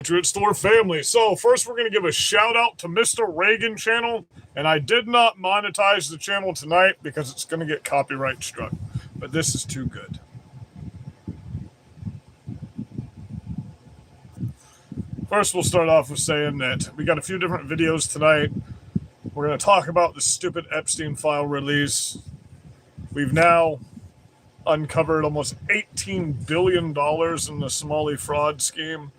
Patriot Store family. So first we're going to give a shout out to Mr. Reagan channel, and I did not monetize the channel tonight because it's going to get copyright struck, but this is too good. First we'll start off with saying that we got a few different videos tonight. We're going to talk about the stupid Epstein file release. We've now uncovered almost $18 billion in the Somali fraud scheme.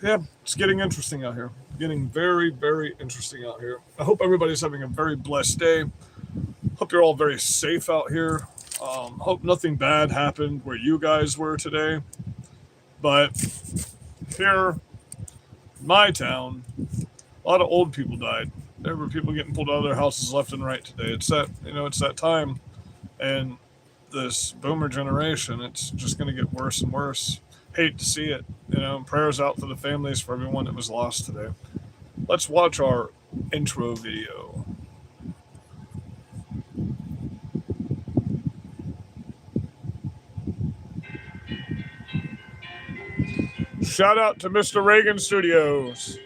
Yeah, it's getting interesting out here. Getting very, very interesting out here. I hope everybody's having a very blessed day. Hope you're all very safe out here. Hope nothing bad happened where you guys were today. But here in my town, a lot of old people died. There were people getting pulled out of their houses left and right today. It's that time. And this boomer generation, it's just going to get worse and worse. Hate to see it. Prayers out for the families, for everyone that was lost today. Let's watch our intro video. Shout out to Mr. Reagan Studios.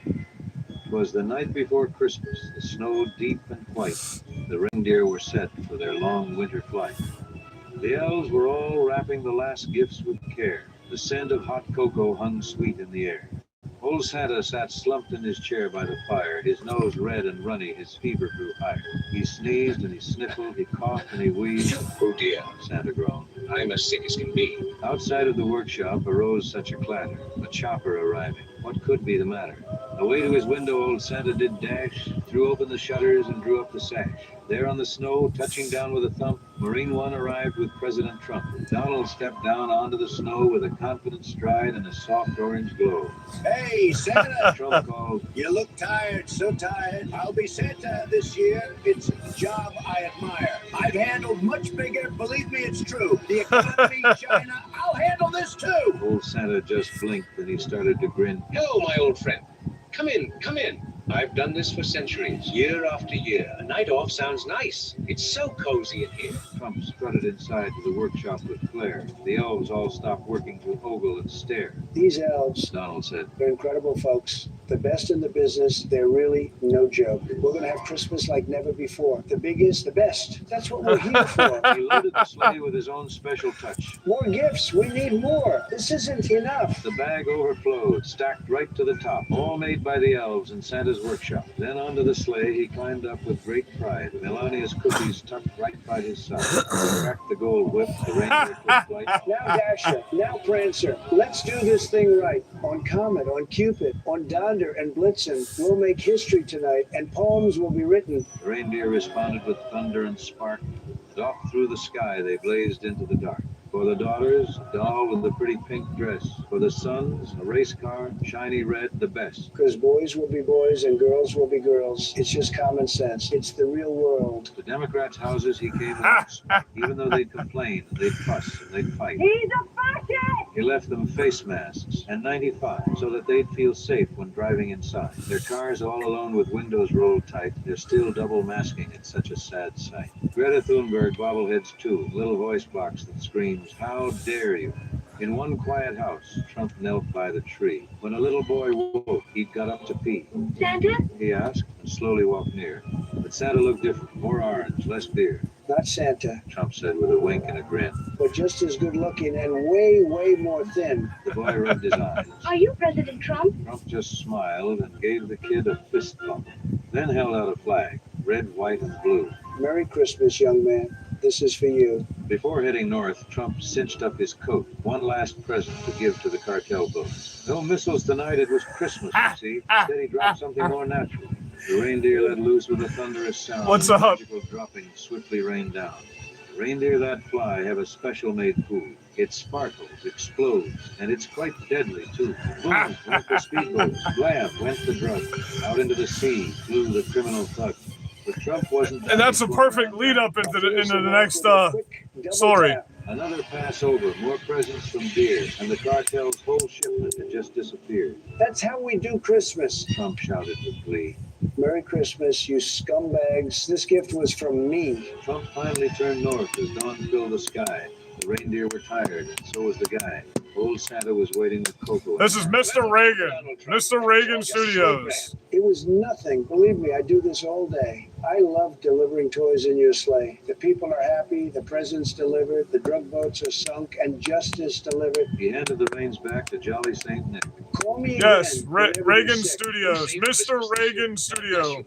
It was the night before Christmas. The snow deep and white. The reindeer were set for their long winter flight. The elves were all wrapping the last gifts with care. The scent of hot cocoa hung sweet in the air. Old Santa sat slumped in his chair by the fire, his nose red and runny, his fever grew higher. He sneezed and he sniffled, he coughed and he wheezed. Oh dear, Santa groaned. I'm as sick as can be. Outside of the workshop arose such a clatter, a chopper arriving. What could be the matter? Away to his window old Santa did dash, threw open the shutters and drew up the sash. There on the snow, touching down with a thump, Marine One arrived with President Trump. Donald stepped down onto the snow with a confident stride and a soft orange glow. Hey, Santa! Trump called. You look tired, so tired. I'll be Santa this year. It's a job I admire. I've handled much bigger, believe me, it's true. The economy, China, I'll handle this too. Old Santa just blinked and he started to grin. Hello, my old friend. Come in, come in. I've done this for centuries, year after year. A night off sounds nice. It's so cozy in here. Trump strutted inside to the workshop with flair. The elves all stopped working to ogle and stare. These elves, Donald said. they're incredible folks. The best in the business. They're really no joke. We're going to have Christmas like never before. The biggest, the best. That's what we're here for. He loaded the sleigh with his own special touch. More gifts. We need more. This isn't enough. The bag overflowed, stacked right to the top, all made by the elves in Santa's workshop. Then onto the sleigh he climbed up with great pride. Melania's cookies tucked right by his side. He cracked the gold whip, the reindeer took flight. Now Dasher, now Prancer. Let's do this thing right. On Comet, on Cupid, on Donder and Blitzen. We'll make history tonight, and poems will be written. The reindeer responded with thunder and spark, and off through the sky they blazed into the dark. For the daughters, a doll with a pretty pink dress. For the sons, a race car, shiny red, the best. Because boys will be boys and girls will be girls. It's just common sense. It's the real world. To Democrats' houses he came once, even though they'd complain, they'd fuss, and they'd fight. He's a fascist! He left them face masks and 95 so that they'd feel safe when driving inside. Their cars all alone with windows rolled tight. They're still double masking. It's such a sad sight. Greta Thunberg bobbleheads too, little voice box that screams, "How dare you?" In one quiet house, Trump knelt by the tree. When a little boy woke, he'd got up to pee. Santa? He asked and slowly walked near. But Santa looked different, more orange, less beard. Not Santa, Trump said with a wink and a grin. but just as good looking and way, way more thin. The boy rubbed his eyes. Are you President Trump? Trump just smiled and gave the kid a fist bump, then held out a flag, red, white, and blue. Merry Christmas, young man. This is for you. Before heading north, Trump cinched up his coat, one last present to give to the cartel boss. No missiles tonight, it was Christmas, you see. Instead he dropped something more natural. The reindeer let loose with a thunderous sound. What's and up? Magical dropping swiftly rained down. Reindeer that fly have a special made food. It sparkles, explodes, and it's quite deadly too. Boom went the speedboat, blam went the drug. Out into the sea flew the criminal thug. But Trump wasn't. And that's a perfect lead up into the next story. Another Passover, more presents from deer, and the cartel's whole shipment had just disappeared. That's how we do Christmas. Trump shouted with glee. Merry Christmas, you scumbags. This gift was from me. Trump finally turned north as dawn filled the sky. The reindeer were tired, and so was the guy. Old Santa was waiting with cocoa. This is Mr. Reagan. Mr. Reagan Studios. It was nothing. Believe me, I do this all day. I love delivering toys in your sleigh. The people are happy, the presents delivered, the drug boats are sunk, and justice delivered. He handed the reins back to Jolly St. Nick. Call me Yes, again. whenever you're Reagan sick. Studios. Mr. Reagan Studio.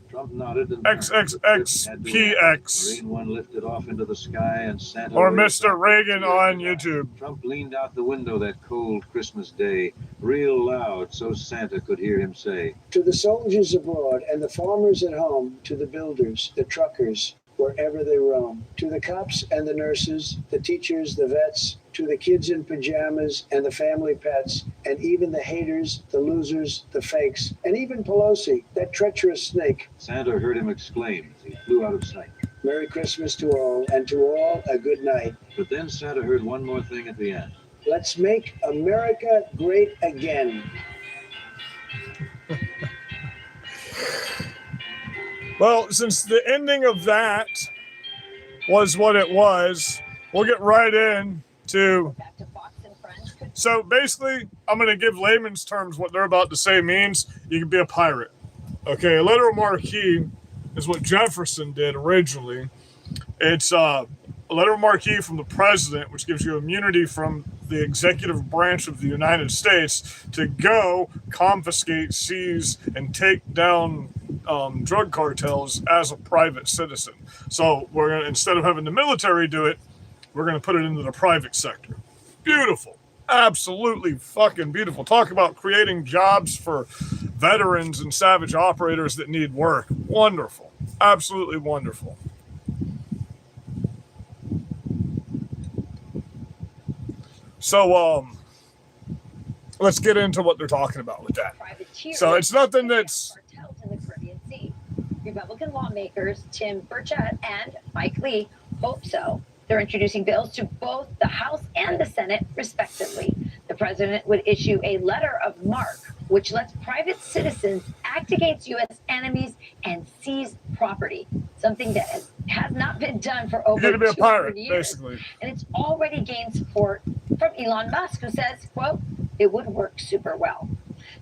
Trump nodded and XXXPX. Marine One lifted off into the sky and Santa Or waved Mr. out Reagan the tear on in the eye. YouTube. Trump leaned out the window that cold Christmas day, real loud so Santa could hear him say, To the soldiers abroad and the farmers at home, to the builders, the truckers, wherever they roam, to the cops and the nurses, the teachers, the vets, to the kids in pajamas and the family pets, and even the haters, the losers, the fakes, and even Pelosi, that treacherous snake. Santa heard him exclaim as he flew out of sight. Merry Christmas to all, and to all a good night. But then Santa heard one more thing at the end. Let's make America great again. Well, since the ending of that was what it was, we'll get right in to. So basically, I'm going to give layman's terms what they're about to say means. You can be a pirate. Okay, a letter of marque is what Jefferson did originally. It's a letter of marque from the president, which gives you immunity from the executive branch of the United States to go confiscate, seize, and take down drug cartels as a private citizen. So we're gonna, instead of having the military do it, we're going to put it into the private sector. Beautiful. Absolutely fucking beautiful. Talk about creating jobs for veterans and savage operators that need work. Wonderful. Absolutely wonderful. So, let's get into what they're talking about with that. So it's nothing that's... Republican lawmakers Tim Burchett and Mike Lee hope so. They're introducing bills to both the House and the Senate, respectively. The president would issue a letter of marque, which lets private citizens act against U.S. enemies and seize property, something that has not been done for over 200 be a pirate, years. basically. And it's already gained support from Elon Musk, who says, quote, it would work super well.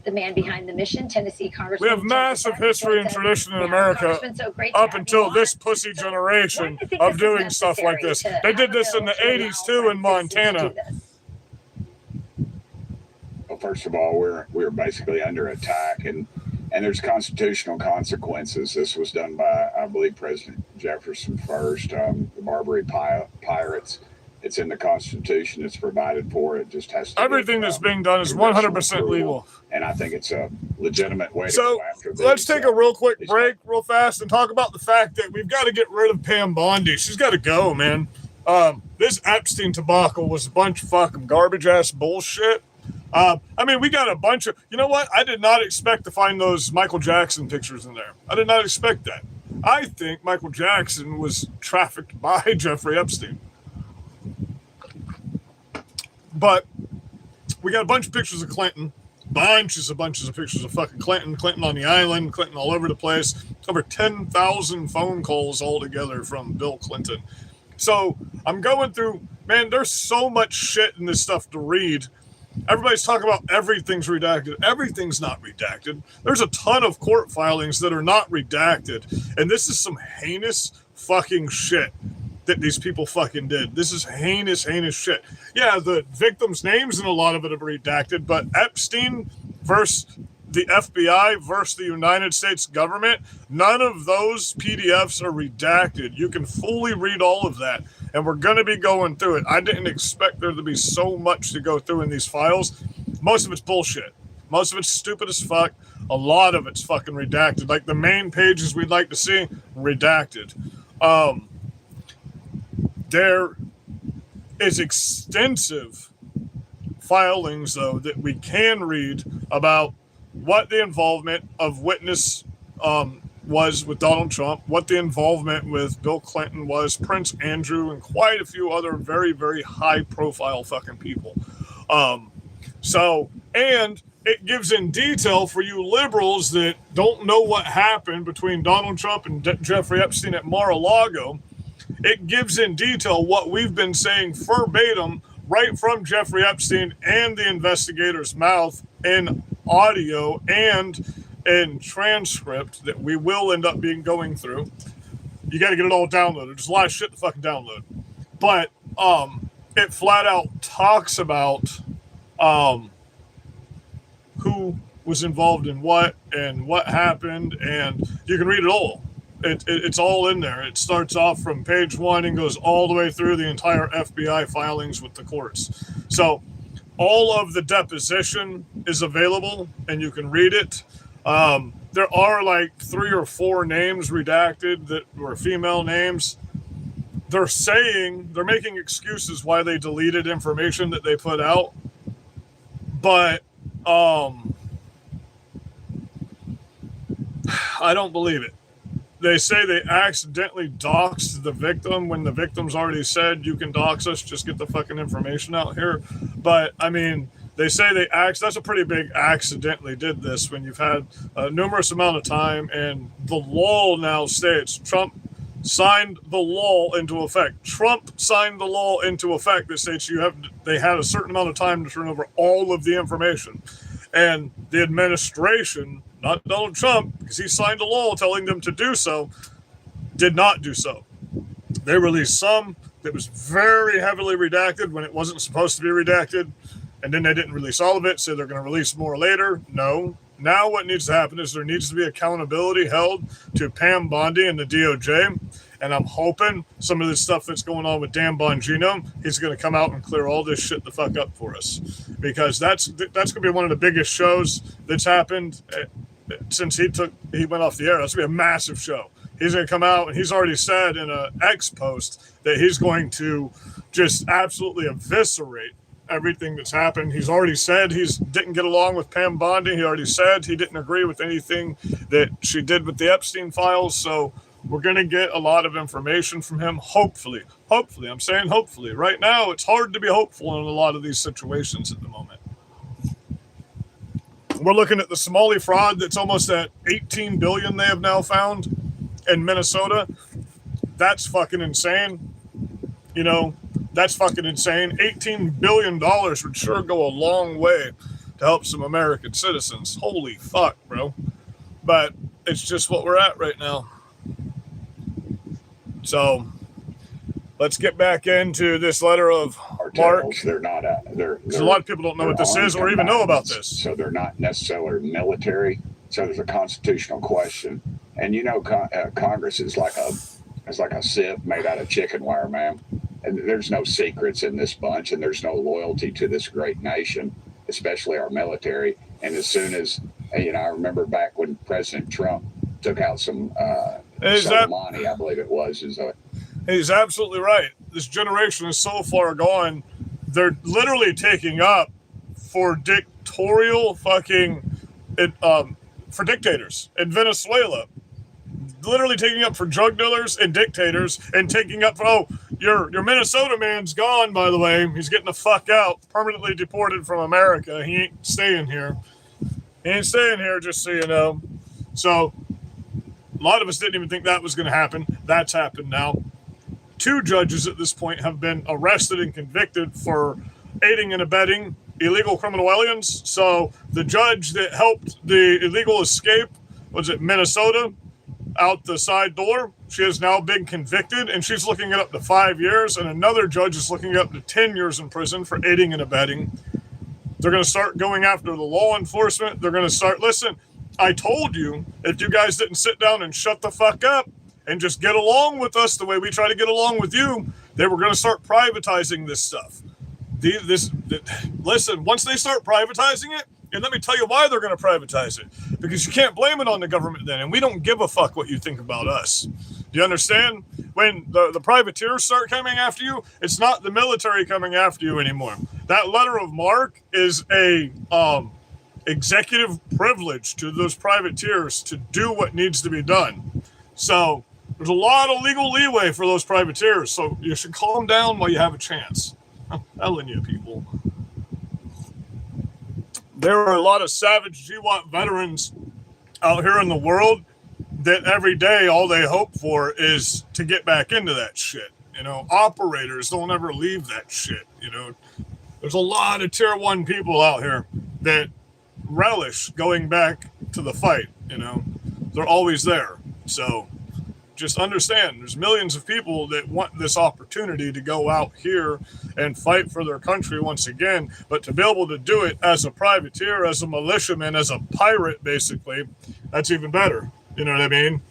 The man behind the mission, Tennessee Congressman. We have massive history and tradition in America up until this pussy generation of doing stuff like this. They did this in the 80s too in Montana. Well, first of all, we're basically under attack, and there's constitutional consequences. This was done by, I believe, President Jefferson first. The Barbary Pirates. It's in the Constitution. It's provided for. It just has to. Everything that's being done is 100% legal. And I think it's a legitimate way to So go after this. let's take a real quick break, real fast, and talk about the fact that we've got to get rid of Pam Bondi. She's got to go, man. This Epstein tobacle was a bunch of fucking garbage ass bullshit. I mean, we got a bunch of. You know what? I did not expect to find those Michael Jackson pictures in there. I did not expect that. I think Michael Jackson was trafficked by Jeffrey Epstein. But we got a bunch of pictures of Clinton, bunches of pictures of fucking Clinton on the island, Clinton all over the place, over 10,000 phone calls altogether from Bill Clinton. So I'm going through, man, there's so much shit in this stuff to read. Everybody's talking about everything's redacted. Everything's not redacted. There's a ton of court filings that are not redacted. And this is some heinous fucking shit that these people fucking did. This is heinous shit. Yeah, the victims' names and a lot of it are redacted, but Epstein versus the FBI versus the United States government, none of those PDFs are redacted. You can fully read all of that, and we're going to be going through it. I didn't expect there to be so much to go through in these files. Most of it's bullshit. Most of it's stupid as fuck. A lot of it's fucking redacted. Like the main pages we'd like to see, redacted. There is extensive filings, though, that we can read about what the involvement of witness was with Donald Trump, what the involvement with Bill Clinton was, Prince Andrew, and quite a few other very, very high-profile fucking people. And it gives in detail for you liberals that don't know what happened between Donald Trump and Jeffrey Epstein at Mar-a-Lago. It gives in detail what we've been saying verbatim right from Jeffrey Epstein and the investigator's mouth in audio and in transcript that we will end up going through. You got to get it all downloaded. There's a lot of shit to fucking download. But it flat out talks about who was involved in what and what happened, and you can read it all. It's all in there. It starts off from page 1 and goes all the way through the entire FBI filings with the courts. So all of the deposition is available, and you can read it. There are like 3 or 4 names redacted that were female names. They're making excuses why they deleted information that they put out. But I don't believe it. They say they accidentally doxed the victim when the victim's already said, you can dox us, just get the fucking information out here. But I mean, they say that's a pretty big accidentally did this when you've had a numerous amount of time, and the law now states Trump signed the law into effect. Trump signed the law into effect that states they had a certain amount of time to turn over all of the information. And the administration, not Donald Trump, because he signed a law telling them to do so, did not do so. They released some that was very heavily redacted when it wasn't supposed to be redacted, and then they didn't release all of it, so they're going to release more later. No. Now what needs to happen is there needs to be accountability held to Pam Bondi and the DOJ, and I'm hoping some of this stuff that's going on with Dan Bongino, he's going to come out and clear all this shit the fuck up for us, because that's going to be one of the biggest shows that's happened since he went off the air. That's going to be a massive show. He's going to come out, and he's already said in an X post that he's going to just absolutely eviscerate everything that's happened. He's already said he didn't get along with Pam Bondi. He already said he didn't agree with anything that she did with the Epstein files. So we're going to get a lot of information from him. Hopefully, I'm saying hopefully. Right now, it's hard to be hopeful in a lot of these situations at the moment. We're looking at the Somali fraud that's almost at 18 billion they have now found in Minnesota. That's fucking insane. You know, that's fucking insane. $18 billion would sure go a long way to help some American citizens. Holy fuck, bro. But it's just what we're at right now. So let's get back into this letter of Mark. They're not. Because a lot of people don't know what this is or even know about this. So they're not necessarily military. So there's a constitutional question, and you know, Congress is like a sieve made out of chicken wire, man. And there's no secrets in this bunch, and there's no loyalty to this great nation, especially our military. And as soon as, I remember back when President Trump took out some Soleimani, I believe it was. He's absolutely right. This generation is so far gone. They're literally taking up for dictatorial for dictators in Venezuela. Literally taking up for drug dealers and dictators, and taking up for, your Minnesota man's gone, by the way. He's getting the fuck out, permanently deported from America. He ain't staying here. Just so you know. So a lot of us didn't even think that was going to happen. That's happened now. 2 judges at this point have been arrested and convicted for aiding and abetting illegal criminal aliens. So the judge that helped the illegal escape, was it Minnesota, out the side door, she has now been convicted, and she's looking at up to 5 years, and another judge is looking at up to 10 years in prison for aiding and abetting. They're going to start going after the law enforcement. They're going to start, listen, I told you, if you guys didn't sit down and shut the fuck up and just get along with us the way we try to get along with you, they were going to start privatizing this stuff. Listen, once they start privatizing it, and let me tell you why they're going to privatize it. Because you can't blame it on the government then. And we don't give a fuck what you think about us. Do you understand? When the privateers start coming after you, it's not the military coming after you anymore. That letter of marque is a executive privilege to those privateers to do what needs to be done. So there's a lot of legal leeway for those privateers. So you should calm down while you have a chance. I'm telling you, people. there are a lot of savage GWAT veterans out here in the world that every day all they hope for is to get back into that shit. You know, operators don't ever leave that shit. You know, there's a lot of tier 1 people out here that relish going back to the fight. You know, they're always there. So just understand, there's millions of people that want this opportunity to go out here and fight for their country once again, but to be able to do it as a privateer, as a militiaman, as a pirate, basically, that's even better. You know what I mean?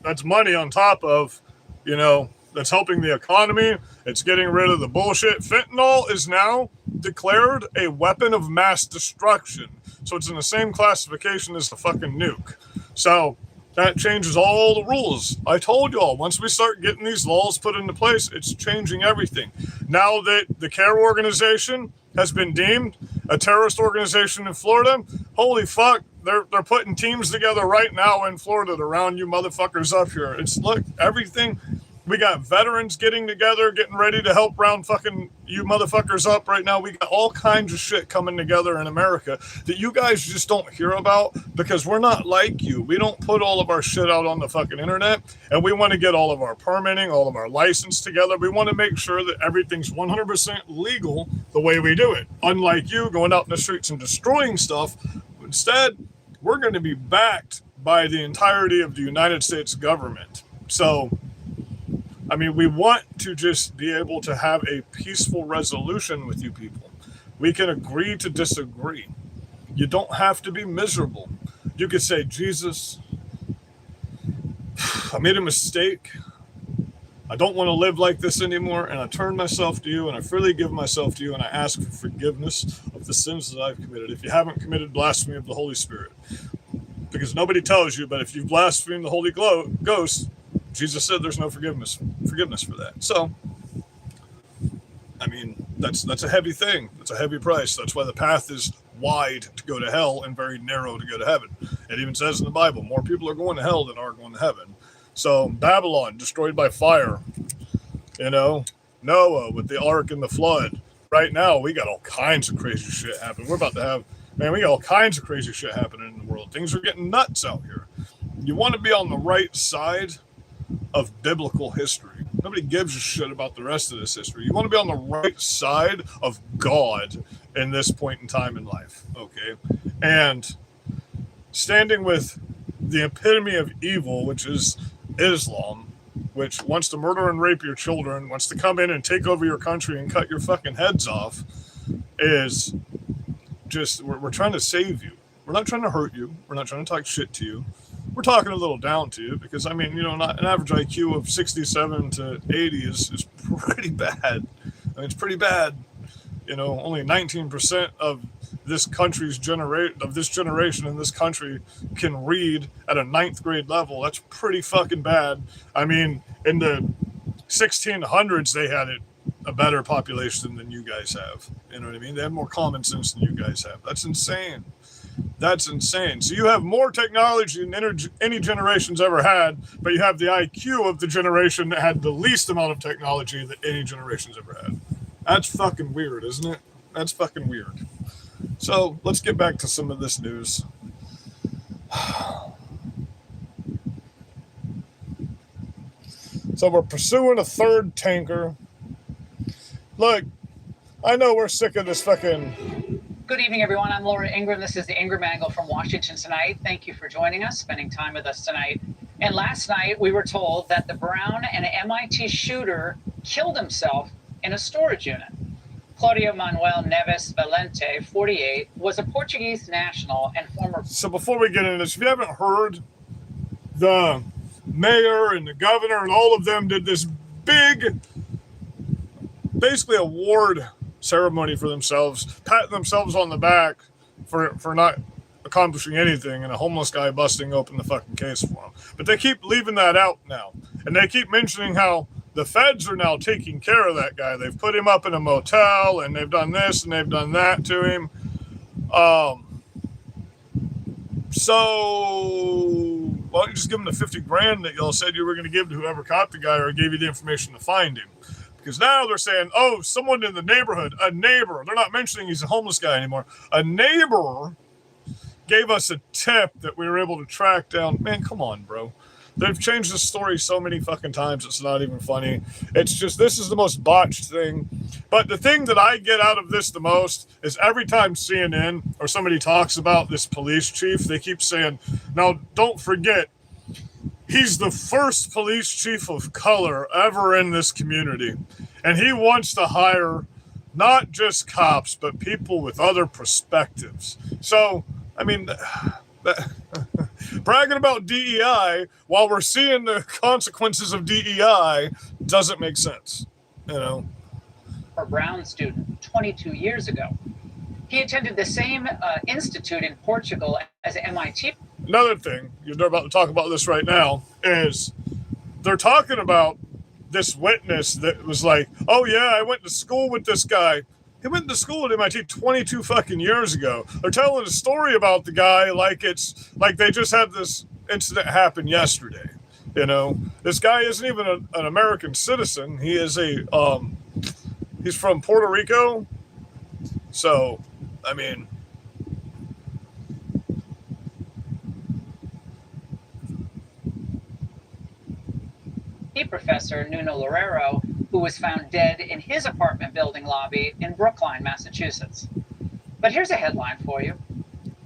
That's money on top of, you know, that's helping the economy. It's getting rid of the bullshit. Fentanyl is now declared a weapon of mass destruction. So it's in the same classification as the fucking nuke. So that changes all the rules. I told you all, once we start getting these laws put into place, it's changing everything. Now that the CARE organization has been deemed a terrorist organization in Florida, holy fuck, they're putting teams together right now in Florida to round you motherfuckers up here. It's, look, everything. We got veterans getting together, getting ready to help round fucking you motherfuckers up right now. We got all kinds of shit coming together in America that you guys just don't hear about because we're not like you. We don't put all of our shit out on the fucking internet, and we want to get all of our permitting, all of our license together. We want to make sure that everything's 100% legal the way we do it. Unlike you going out in the streets and destroying stuff. Instead, we're going to be backed by the entirety of the United States government. So, I mean, we want to just be able to have a peaceful resolution with you people. We can agree to disagree. You don't have to be miserable. You could say, Jesus, I made a mistake. I don't want to live like this anymore, and I turn myself to you, and I freely give myself to you, and I ask for forgiveness of the sins that I've committed. If you haven't committed blasphemy of the Holy Spirit, because nobody tells you, but if you've blasphemed the Holy Ghost, Jesus said there's no forgiveness for that. So, I mean, that's a heavy thing. That's a heavy price. That's why the path is wide to go to hell and very narrow to go to heaven. It even says in the Bible, more people are going to hell than are going to heaven. So Babylon destroyed by fire, you know, Noah with the ark and the flood. Right now, we got all kinds of crazy shit happening. We're about to have, man, we got all kinds of crazy shit happening in the world. Things are getting nuts out here. You want to be on the right side of biblical history. Nobody gives a shit about the rest of this history. You want to be on the right side of God in this point in time in life, okay? And standing with the epitome of evil, which is Islam, which wants to murder and rape your children, wants to come in and take over your country and cut your fucking heads off, is just, we're trying to save you. We're not trying to hurt you. We're not trying to talk shit to you. We're talking a little down to you because, I mean, you know, not an average IQ of 67 to 80 is pretty bad. I mean, it's pretty bad. You know, only 19% of this country's generation in this country can read at a 9th grade level. That's pretty fucking bad. I mean, in the 1600s, they had a better population than you guys have. You know what I mean? They have more common sense than you guys have. That's insane. That's insane. So you have more technology than any generation's ever had, but you have the IQ of the generation that had the least amount of technology that any generation's ever had. That's fucking weird, isn't it? That's fucking weird. So let's get back to some of this news. So we're pursuing a third tanker. Look, I know we're sick of this fucking... Good evening, everyone. I'm Laura Ingram. This is the Ingram Angle from Washington tonight. Thank you for joining us, spending time with us tonight. And last night, we were told that the Brown and MIT shooter killed himself in a storage unit. Claudio Manuel Neves Valente, 48, was a Portuguese national and former... So before we get into this, if you haven't heard, the mayor and the governor and all of them did this big, basically award ceremony for themselves, patting themselves on the back for not accomplishing anything, and a homeless guy busting open the fucking case for them. But they keep leaving that out now, and they keep mentioning how the feds are now taking care of that guy. They've put him up in a motel, and they've done this and they've done that to him. So why don't you just give him the 50 grand that y'all said you were going to give to whoever caught the guy or gave you the information to find him? Because now they're saying, oh, someone in the neighborhood, a neighbor, they're not mentioning he's a homeless guy anymore. A neighbor gave us a tip that we were able to track down. Man, come on, bro. They've changed the story so many fucking times, it's not even funny. It's just, this is the most botched thing. But the thing that I get out of this the most is every time CNN or somebody talks about this police chief, they keep saying, now don't forget, he's the first police chief of color ever in this community. And he wants to hire not just cops, but people with other perspectives. So, I mean, bragging about DEI while we're seeing the consequences of DEI doesn't make sense, you know. A Brown student 22 years ago. He attended the same institute in Portugal as MIT. Another thing, you're about to talk about this right now, is they're talking about this witness that was like, oh yeah, I went to school with this guy. He went to school at MIT 22 fucking years ago. They're telling a story about the guy like it's like they just had this incident happen yesterday. You know, this guy isn't even an American citizen. He is he's from Puerto Rico. So, I mean, Professor Nuno Loureiro, who was found dead in his apartment building lobby in Brookline, Massachusetts. But here's a headline for you.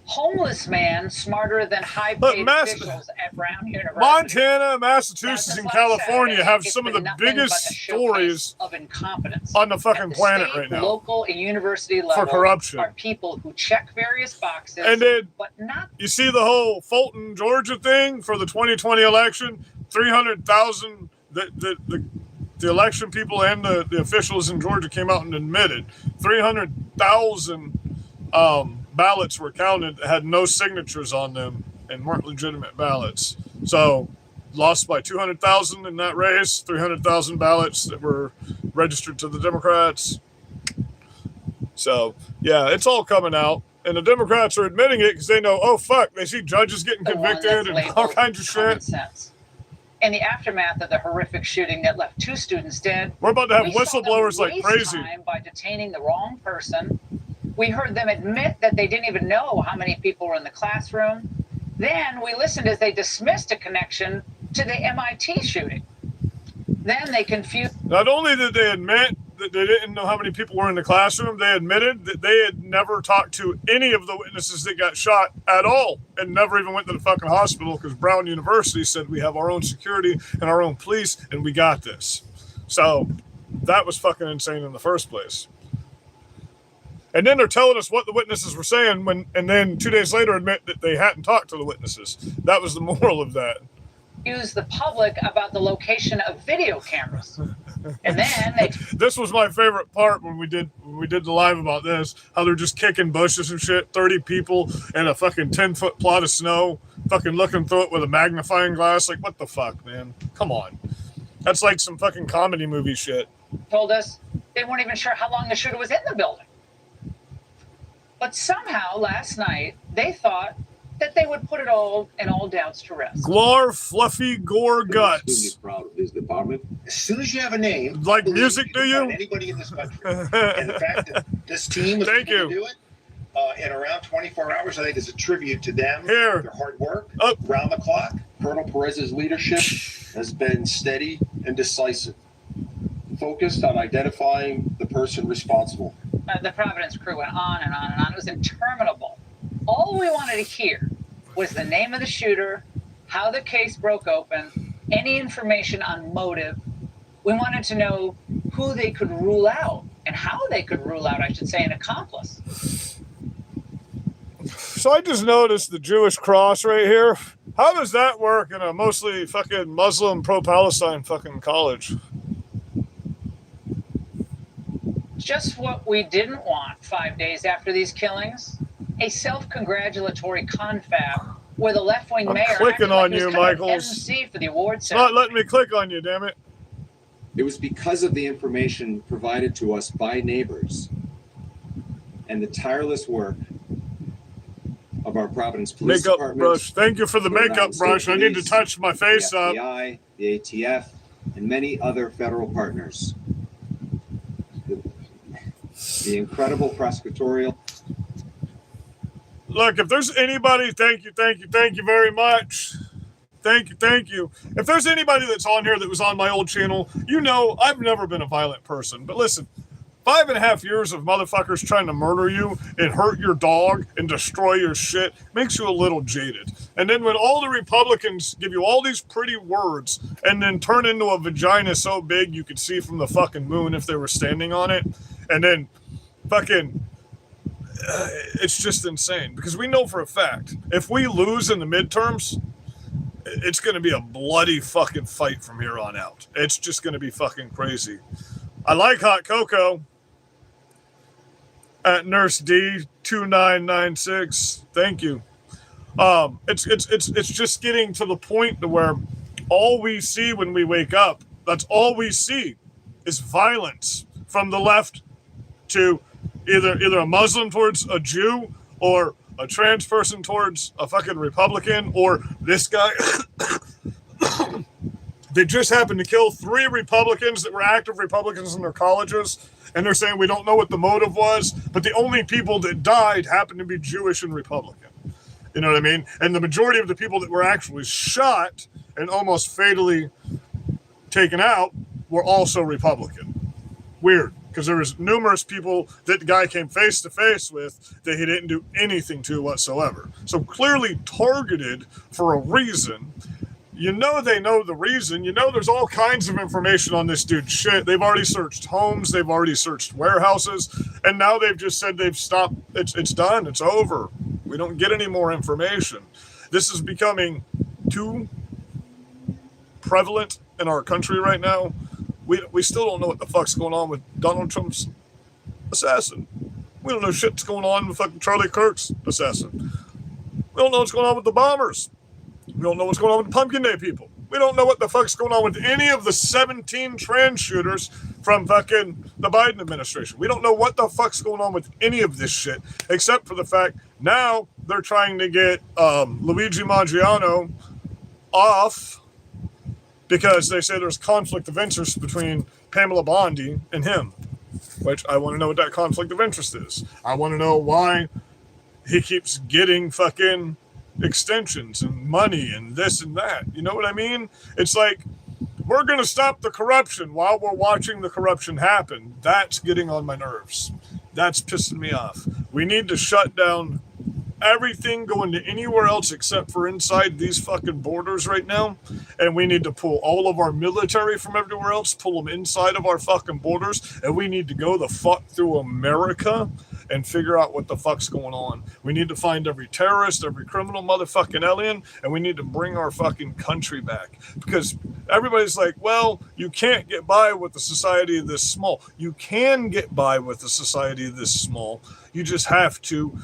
Homeless man smarter than high-paid officials at Brown University. Montana, Massachusetts, and California have some of the biggest stories of incompetence on the fucking planet state, right now. Local and university level for corruption are people who check various boxes, and then, but not. You see the whole Fulton, Georgia thing for the 2020 election? 300,000. The election people and the officials in Georgia came out and admitted 300,000 ballots were counted that had no signatures on them and weren't legitimate ballots. So lost by 200,000 in that race, 300,000 ballots that were registered to the Democrats. So, yeah, it's all coming out. And the Democrats are admitting it because they know, oh, fuck, they see judges getting convicted and all kinds of shit. Sense. In the aftermath of the horrific shooting that left 2 students dead, we're about to have whistleblowers like crazy. By detaining the wrong person. We heard them admit that they didn't even know how many people were in the classroom. Then we listened as they dismissed a connection to the MIT shooting. Then they confused. Not only did they admit that they didn't know how many people were in the classroom, they admitted that they had never talked to any of the witnesses that got shot at all and never even went to the fucking hospital because Brown University said we have our own security and our own police and we got this. So that was fucking insane in the first place. And then they're telling us what the witnesses were saying and then 2 days later admit that they hadn't talked to the witnesses. That was the moral of that. Use the public about the location of video cameras. And then they... This was my favorite part when we did the live about this, how they're just kicking bushes and shit, 30 people in a fucking 10-foot plot of snow, fucking looking through it with a magnifying glass. Like, what the fuck, man? Come on. That's like some fucking comedy movie shit. Told us they weren't even sure how long the shooter was in the building. But somehow last night, they thought that they would put it all doubts to rest. Glor, fluffy, gore guts. Extremely proud of his department. As soon as you have a name, like music, do you? Anybody in this country, and the fact that this team was able to do it in around 24 hours, I think is a tribute to them. Here, their hard work, round the clock. Colonel Perez's leadership has been steady and decisive, focused on identifying the person responsible. The Providence crew went on and on and on. It was interminable. All we wanted to hear was the name of the shooter, how the case broke open, any information on motive. We wanted to know who they could rule out and how they could rule out, I should say, an accomplice. So I just noticed the Jewish cross right here. How does that work in a mostly fucking Muslim pro-Palestine fucking college? Just what we didn't want 5 days after these killings. A self-congratulatory confab where the left-wing mayor clicking on you, Michaels. MC for the award it's not letting me click on you, damn it. It was because of the information provided to us by neighbors and the tireless work of our Providence Police Department. Brush. Thank you for the makeup brush. I need to touch my face the up. FBI, the ATF, and many other federal partners. The incredible prosecutorial. Look, if there's anybody, thank you very much. Thank you. If there's anybody that's on here that was on my old channel, you know I've never been a violent person. But listen, 5.5 years of motherfuckers trying to murder you and hurt your dog and destroy your shit makes you a little jaded. And then when all the Republicans give you all these pretty words and then turn into a vagina so big you could see from the fucking moon if they were standing on it, and then fucking... it's just insane. Because we know for a fact, if we lose in the midterms... it's going to be a bloody fucking fight from here on out. It's just going to be fucking crazy. I like hot cocoa. At Nurse D2996. Thank you. It's just getting to the point to where all we see when we wake up, that's all we see is violence from the left to either a Muslim towards a Jew or a trans person towards a fucking Republican or this guy. They just happened to kill 3 Republicans that were active Republicans in their colleges, and they're saying we don't know what the motive was, but the only people that died happened to be Jewish and Republican. You know what I mean? And the majority of the people that were actually shot and almost fatally taken out were also Republican. Weird. Because there was numerous people that the guy came face to face with that he didn't do anything to whatsoever. So clearly targeted for a reason. You know they know the reason. You know there's all kinds of information on this dude's shit. They've already searched homes. They've already searched warehouses. And now they've just said they've stopped. It's done. It's over. We don't get any more information. This is becoming too prevalent in our country right now. We still don't know what the fuck's going on with Donald Trump's assassin. We don't know shit's going on with fucking Charlie Kirk's assassin. We don't know what's going on with the bombers. We don't know what's going on with the Pumpkin Day people. We don't know what the fuck's going on with any of the 17 trans shooters from fucking the Biden administration. We don't know what the fuck's going on with any of this shit, except for the fact now they're trying to get Luigi Mangiano off because they say there's conflict of interest between Pamela Bondi and him, which I want to know what that conflict of interest is. I want to know why he keeps getting fucking extensions and money and this and that. You know what I mean? It's like, we're going to stop the corruption while we're watching the corruption happen. That's getting on my nerves. That's pissing me off. We need to shut down everything going to anywhere else except for inside these fucking borders right now. And we need to pull all of our military from everywhere else, pull them inside of our fucking borders, and we need to go the fuck through America and figure out what the fuck's going on. We need to find every terrorist, every criminal motherfucking alien, and we need to bring our fucking country back. Because everybody's like, well, you can't get by with a society this small. You can get by with a society this small. You just have to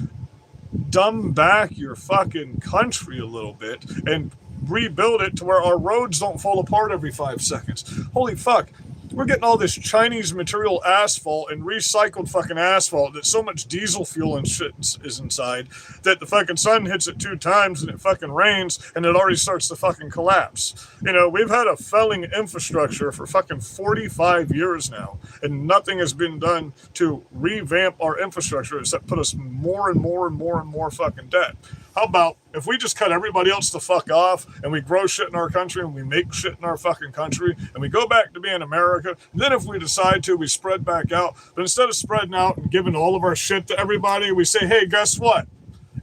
dumb back your fucking country a little bit and rebuild it to where our roads don't fall apart every 5 seconds. Holy fuck. We're getting all this Chinese material asphalt and recycled fucking asphalt that so much diesel fuel and shit is inside that the fucking sun hits it 2 times and it fucking rains and it already starts to fucking collapse. You know, we've had a failing infrastructure for fucking 45 years now, and nothing has been done to revamp our infrastructure except put us more and more and more and more fucking debt. How about if we just cut everybody else the fuck off and we grow shit in our country and we make shit in our fucking country and we go back to being America, and then if we decide to, we spread back out. But instead of spreading out and giving all of our shit to everybody, we say, hey, guess what?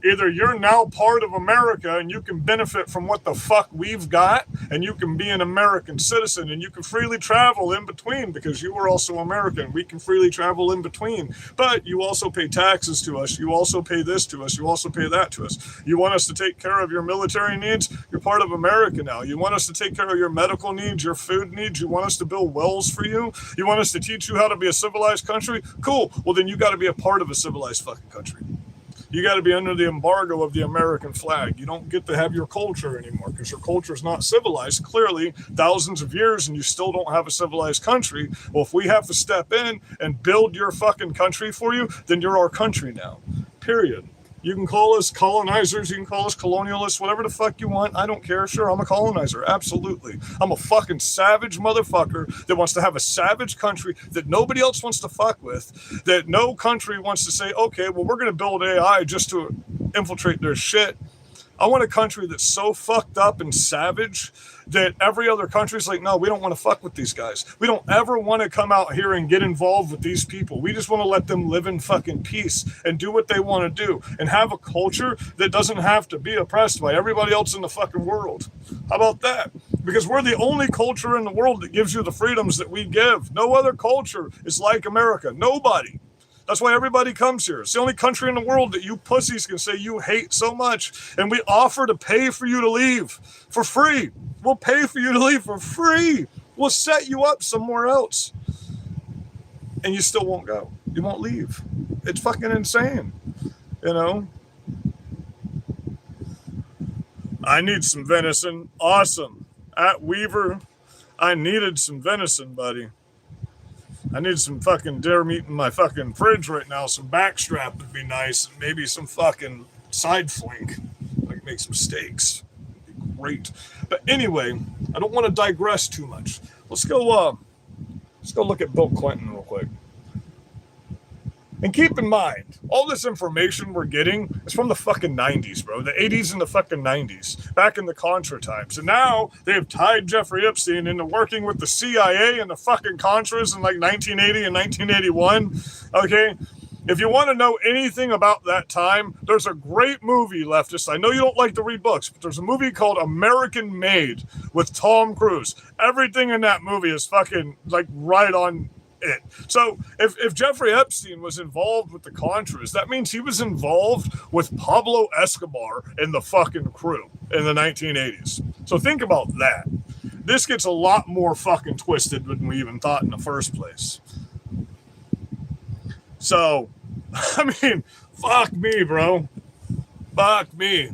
Either you're now part of America and you can benefit from what the fuck we've got, and you can be an American citizen and you can freely travel in between because you are also American. We can freely travel in between. But you also pay taxes to us. You also pay this to us. You also pay that to us. You want us to take care of your military needs? You're part of America now. You want us to take care of your medical needs, your food needs? You want us to build wells for you? You want us to teach you how to be a civilized country? Cool. Well, then you got to be a part of a civilized fucking country. You got to be under the embargo of the American flag. You don't get to have your culture anymore because your culture is not civilized. Clearly, thousands of years and you still don't have a civilized country. Well, if we have to step in and build your fucking country for you, then you're our country now. Period. You can call us colonizers. You can call us colonialists, whatever the fuck you want. I don't care. Sure, I'm a colonizer. Absolutely. I'm a fucking savage motherfucker that wants to have a savage country that nobody else wants to fuck with, that no country wants to say, okay, well, we're going to build AI just to infiltrate their shit. I want a country that's so fucked up and savage that every other country's like, no, we don't want to fuck with these guys. We don't ever want to come out here and get involved with these people. We just want to let them live in fucking peace and do what they want to do and have a culture that doesn't have to be oppressed by everybody else in the fucking world. How about that? Because we're the only culture in the world that gives you the freedoms that we give. No other culture is like America. Nobody. That's why everybody comes here. It's the only country in the world that you pussies can say you hate so much. And we offer to pay for you to leave for free. We'll pay for you to leave for free. We'll set you up somewhere else. And you still won't go. You won't leave. It's fucking insane. You know? I need some venison. Awesome. At Weaver, I needed some venison, buddy. I need some fucking deer meat in my fucking fridge right now. Some backstrap would be nice. And maybe some fucking side flank. Like make some steaks. It'd be great. But anyway, I don't want to digress too much. Let's go look at Bill Clinton real quick. And keep in mind, all this information we're getting is from the fucking 90s, bro. The 80s and the fucking 90s, back in the Contra times. And now they have tied Jeffrey Epstein into working with the CIA and the fucking Contras in like 1980 and 1981. Okay? If you want to know anything about that time, there's a great movie, leftist. I know you don't like to read books, but there's a movie called American Made with Tom Cruise. Everything in that movie is fucking like right on it. So if Jeffrey Epstein was involved with the Contras, that means he was involved with Pablo Escobar and the fucking crew in the 1980s. So think about that. This gets a lot more fucking twisted than we even thought in the first place. So, I mean, fuck me, bro. Fuck me.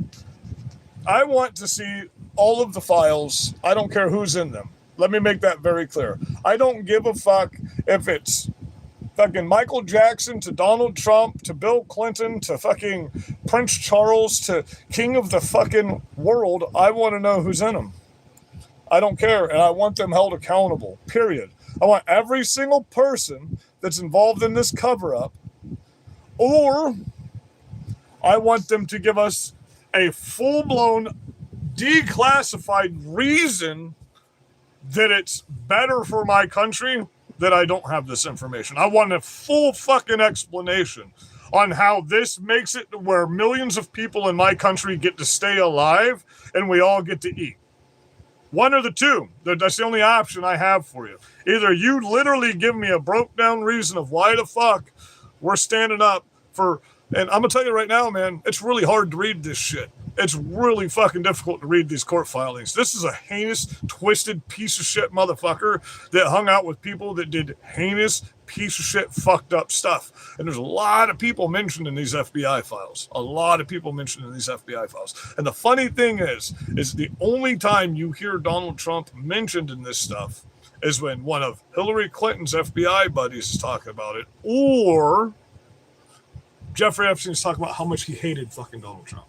I want to see all of the files. I don't care who's in them. Let me make that very clear. I don't give a fuck if it's fucking Michael Jackson to Donald Trump to Bill Clinton to fucking Prince Charles to King of the fucking world. I want to know who's in them. I don't care, and I want them held accountable, period. I want every single person that's involved in this cover-up, or I want them to give us a full-blown declassified reason that it's better for my country that I don't have this information. I want a full fucking explanation on how this makes it where millions of people in my country get to stay alive and we all get to eat. One or the two. That's the only option I have for you. Either you literally give me a broke down reason of why the fuck we're standing up for, and I'm gonna tell you right now, man, it's really hard to read this shit. It's really fucking difficult to read these court filings. This is a heinous, twisted piece of shit motherfucker that hung out with people that did heinous, piece of shit, fucked up stuff. And there's a lot of people mentioned in these FBI files. A lot of people mentioned in these FBI files. And the funny thing is the only time you hear Donald Trump mentioned in this stuff is when one of Hillary Clinton's FBI buddies is talking about it, or Jeffrey Epstein's talking about how much he hated fucking Donald Trump.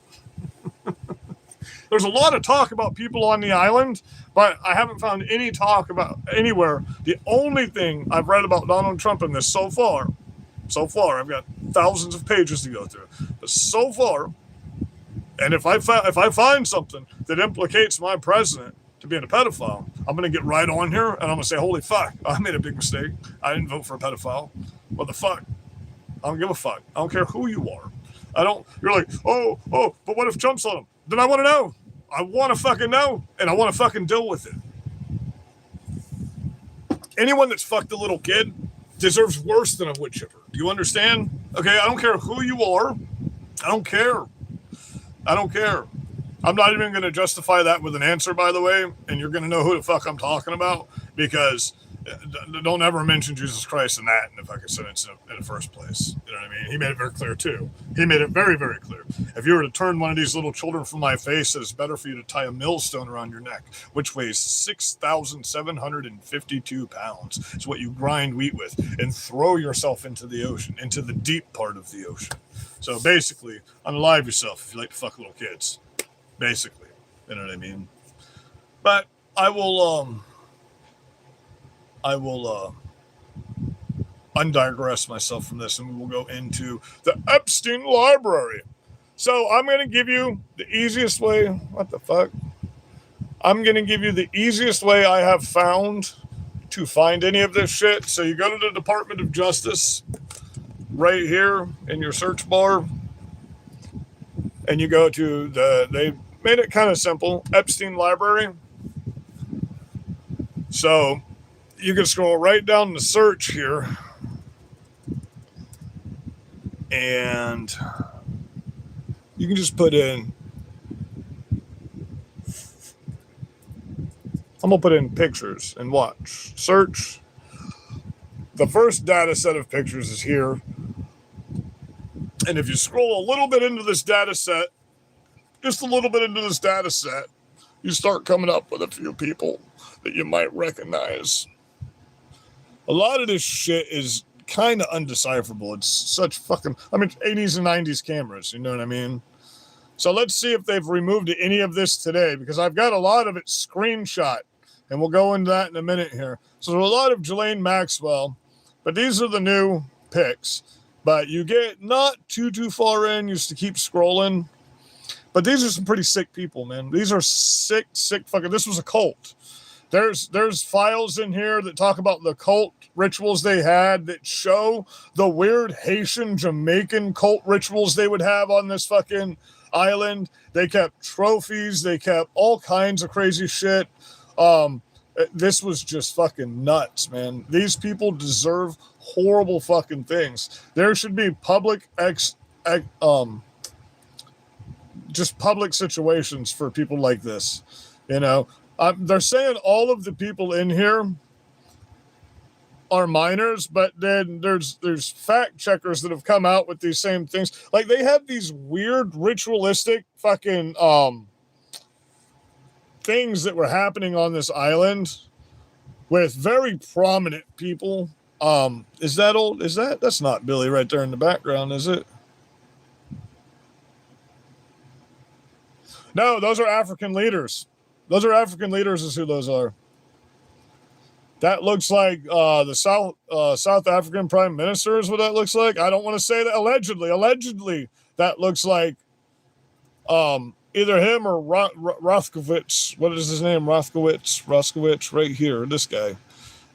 There's a lot of talk about people on the island, but I haven't found any talk about anywhere. The only thing I've read about Donald Trump in this so far, I've got thousands of pages to go through, but so far, and if I find something that implicates my president to being a pedophile, I'm going to get right on here and I'm going to say, holy fuck, I made a big mistake. I didn't vote for a pedophile. What the fuck? I don't give a fuck. I don't care who you are. You're like, oh, but what if Trump's on him? Then I want to know. I want to fucking know, and I want to fucking deal with it. Anyone that's fucked a little kid deserves worse than a wood chipper. Do you understand? Okay, I don't care who you are. I don't care. I'm not even going to justify that with an answer, by the way, and you're going to know who the fuck I'm talking about, because don't ever mention Jesus Christ in that in the fucking sentence in the first place. You know what I mean? He made it very clear, too. He made it very, very clear. If you were to turn one of these little children from my face, it's better for you to tie a millstone around your neck, which weighs 6,752 pounds. It's what you grind wheat with, and throw yourself into the ocean, into the deep part of the ocean. So basically, unalive yourself if you like to fuck little kids. Basically. You know what I mean? But I will undigress myself from this, and we will go into the Epstein library. So I'm going to give you the easiest way. What the fuck? I'm going to give you the easiest way I have found to find any of this shit. So you go to the Department of Justice right here in your search bar, and you go to they made it kind of simple, Epstein Library. So you can scroll right down the search here, and you can just put in, I'm going to put in pictures and watch. Search. The first data set of pictures is here. And if you scroll a little bit into this data set, just a little bit into this data set, you start coming up with a few people that you might recognize. A lot of this shit is kind of undecipherable. It's such fucking, I mean, 80s and 90s cameras, you know what I mean? So let's see if they've removed any of this today, because I've got a lot of it screenshot, and we'll go into that in a minute here. So there's a lot of Ghislaine Maxwell, but these are the new pics. But you get not too far in, just to keep scrolling. But these are some pretty sick people, man. These are sick fucking, this was a cult. There's files in here that talk about the cult rituals they had that show the weird Haitian Jamaican cult rituals they would have on this fucking island. They kept trophies. They kept all kinds of crazy shit. This was just fucking nuts, man. These people deserve horrible fucking things. There should be public just public situations for people like this, you know. They're saying all of the people in here are minors, but then there's fact checkers that have come out with these same things. Like, they have these weird ritualistic fucking things that were happening on this island with very prominent people. Is that old? That's not Billy right there in the background, is it? No, those are African leaders. Those are African leaders is who those are. That looks like the South African Prime Minister is what that looks like. I don't want to say that. Allegedly, that looks like either him or Rothkowitz. What is his name? Rothkowitz, right here, this guy.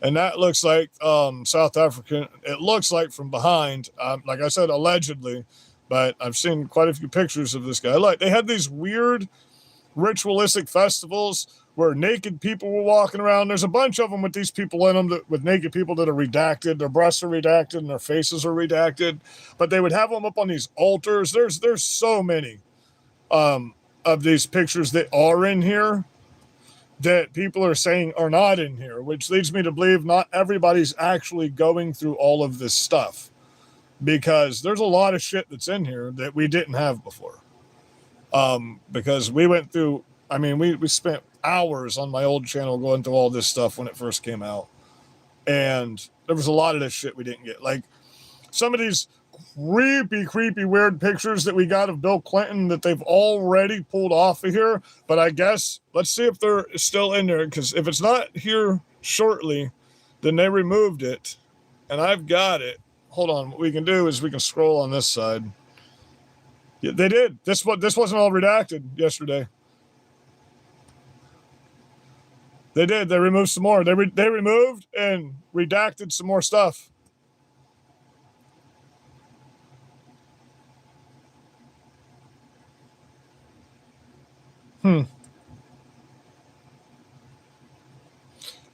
And that looks like South African. It looks like from behind, like I said, allegedly, but I've seen quite a few pictures of this guy. Like, they had these weird ritualistic festivals where naked people were walking around. There's a bunch of them with these people in them, with naked people that are redacted. Their breasts are redacted and their faces are redacted. But they would have them up on these altars. There's so many of these pictures that are in here that people are saying are not in here, which leads me to believe not everybody's actually going through all of this stuff, because there's a lot of shit that's in here that we didn't have before. Because we went through, I mean, we spent hours on my old channel going through all this stuff when it first came out. And there was a lot of this shit we didn't get. Like, some of these creepy, weird pictures that we got of Bill Clinton that they've already pulled off of here. But I guess, let's see if they're still in there, because if it's not here shortly, then they removed it. And I've got it. Hold on. What we can do is we can scroll on this side. Yeah, they did. This wasn't all redacted yesterday. They did. They removed some more. They removed and redacted some more stuff.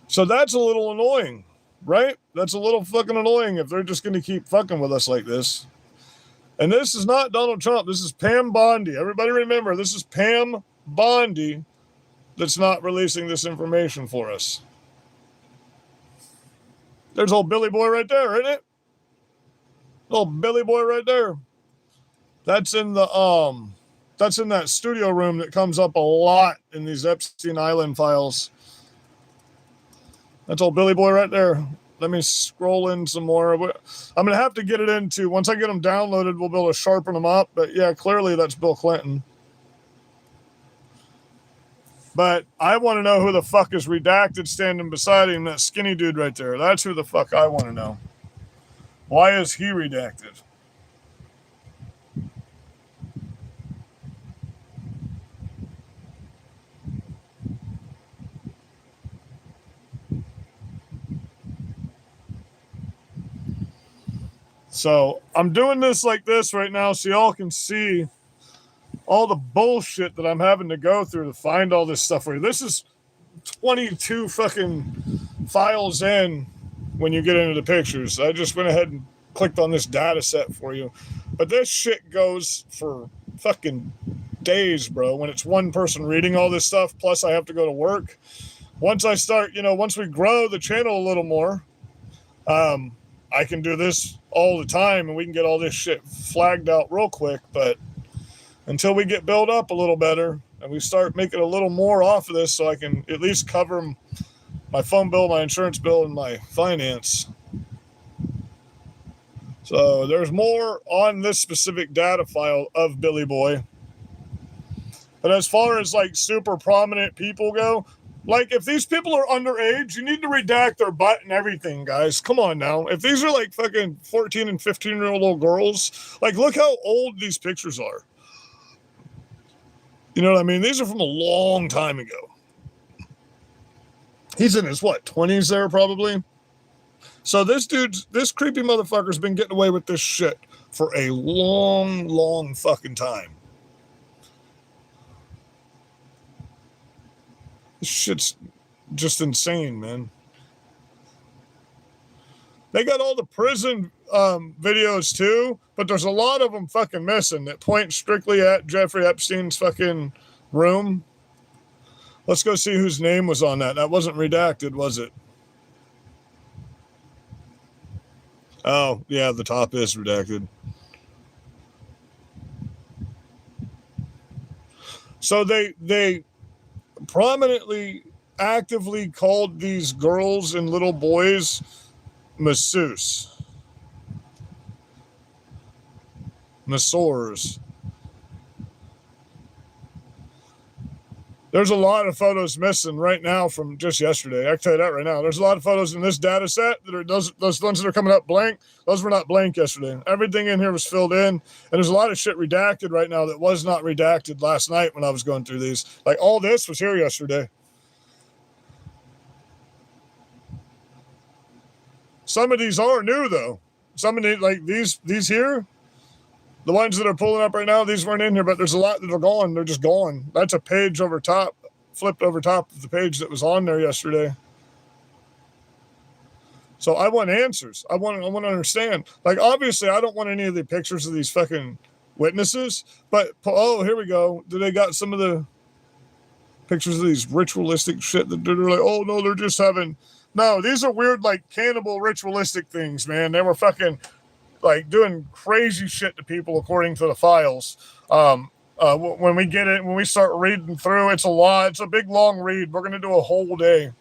So that's a little annoying, right? That's a little fucking annoying if they're just going to keep fucking with us like this. And this is not Donald Trump. This is Pam Bondi. Everybody remember, this is Pam Bondi that's not releasing this information for us. There's old Billy Boy right there, isn't it? Old Billy Boy right there. That's in the that's in that studio room that comes up a lot in these Epstein Island files. That's old Billy Boy right there. Let me scroll in some more. I'm going to have to get it into, once I get them downloaded, we'll be able to sharpen them up. But yeah, clearly that's Bill Clinton. But I want to know who the fuck is redacted standing beside him, that skinny dude right there. That's who the fuck I want to know. Why is he redacted? So I'm doing this like this right now so y'all can see all the bullshit that I'm having to go through to find all this stuff for you. This is 22 fucking files in when you get into the pictures. I just went ahead and clicked on this data set for you. But this shit goes for fucking days, bro, when it's one person reading all this stuff, plus I have to go to work. Once I start, once we grow the channel a little more, I can do this all the time and we can get all this shit flagged out real quick. But until we get built up a little better and we start making a little more off of this so I can at least cover my phone bill, my insurance bill, and my finance. So there's more on this specific data file of Billy Boy. But as far as like super prominent people go, like if these people are underage, you need to redact their butt and everything, guys. Come on now. If these are like fucking 14 and 15-year-old little girls, like look how old these pictures are. You know what I mean? These are from a long time ago. He's in his, 20s there probably? So this creepy motherfucker's been getting away with this shit for a long, long fucking time. This shit's just insane, man. They got all the prison videos too, but there's a lot of them fucking missing that point strictly at Jeffrey Epstein's fucking room. Let's go see whose name was on that. That wasn't redacted, was it? Oh, yeah, the top is redacted. So they prominently, actively called these girls and little boys masseurs. There's a lot of photos missing right now from just yesterday. I can tell you that right now. There's a lot of photos in this data set that are those ones that are coming up blank. Those were not blank yesterday. Everything in here was filled in. And there's a lot of shit redacted right now that was not redacted last night when I was going through these. Like all this was here yesterday. Some of these are new though. Some of these, like these here, the ones that are pulling up right now, these weren't in here, but there's a lot that are gone. They're just gone. That's a page over top, flipped over top of the page that was on there yesterday. So I want answers. I want to understand. Like, obviously, I don't want any of the pictures of these fucking witnesses, but, oh, here we go. Do they got some of the pictures of these ritualistic shit that they're like, oh, no, they're just having, no, these are weird, like, cannibal ritualistic things, man. They were fucking like doing crazy shit to people according to the files. When we get it, when we start reading through, it's a lot. It's a big long read. We're gonna do a whole day.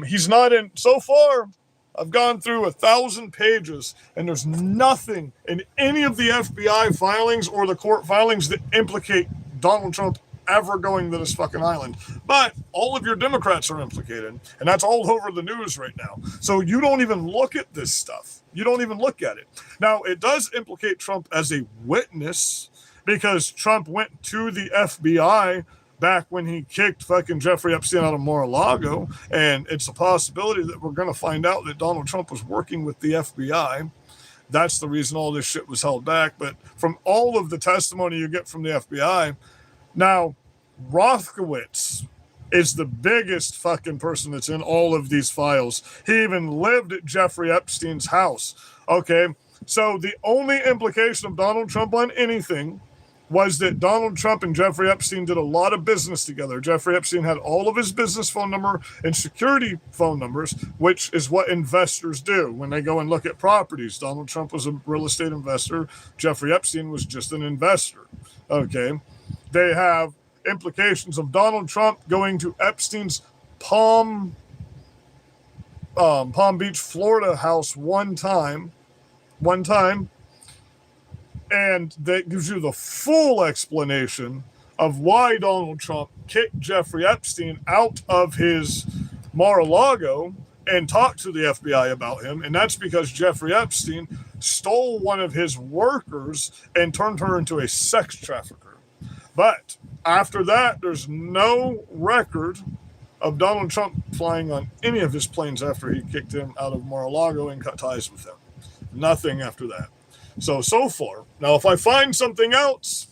He's not in so far. I've gone through 1,000 pages, and there's nothing in any of the FBI filings or the court filings that implicate Donald Trump ever going to this fucking island. But all of your Democrats are implicated, and that's all over the news right now. So you don't even look at this stuff. You don't even look at it. Now, it does implicate Trump as a witness because Trump went to the FBI back when he kicked fucking Jeffrey Epstein out of Mar-a-Lago, and it's a possibility that we're going to find out that Donald Trump was working with the FBI. That's the reason all this shit was held back. But from all of the testimony you get from the FBI, now, Rothkowitz is the biggest fucking person that's in all of these files. He even lived at Jeffrey Epstein's house. Okay, so the only implication of Donald Trump on anything was that Donald Trump and Jeffrey Epstein did a lot of business together. Jeffrey Epstein had all of his business phone number and security phone numbers, which is what investors do when they go and look at properties. Donald Trump was a real estate investor. Jeffrey Epstein was just an investor. Okay. They have implications of Donald Trump going to Epstein's Palm Beach, Florida house one time, and that gives you the full explanation of why Donald Trump kicked Jeffrey Epstein out of his Mar-a-Lago and talked to the FBI about him, and that's because Jeffrey Epstein stole one of his workers and turned her into a sex trafficker. But after that, there's no record of Donald Trump flying on any of his planes after he kicked him out of Mar-a-Lago and cut ties with him. Nothing after that. So far. Now, if I find something else,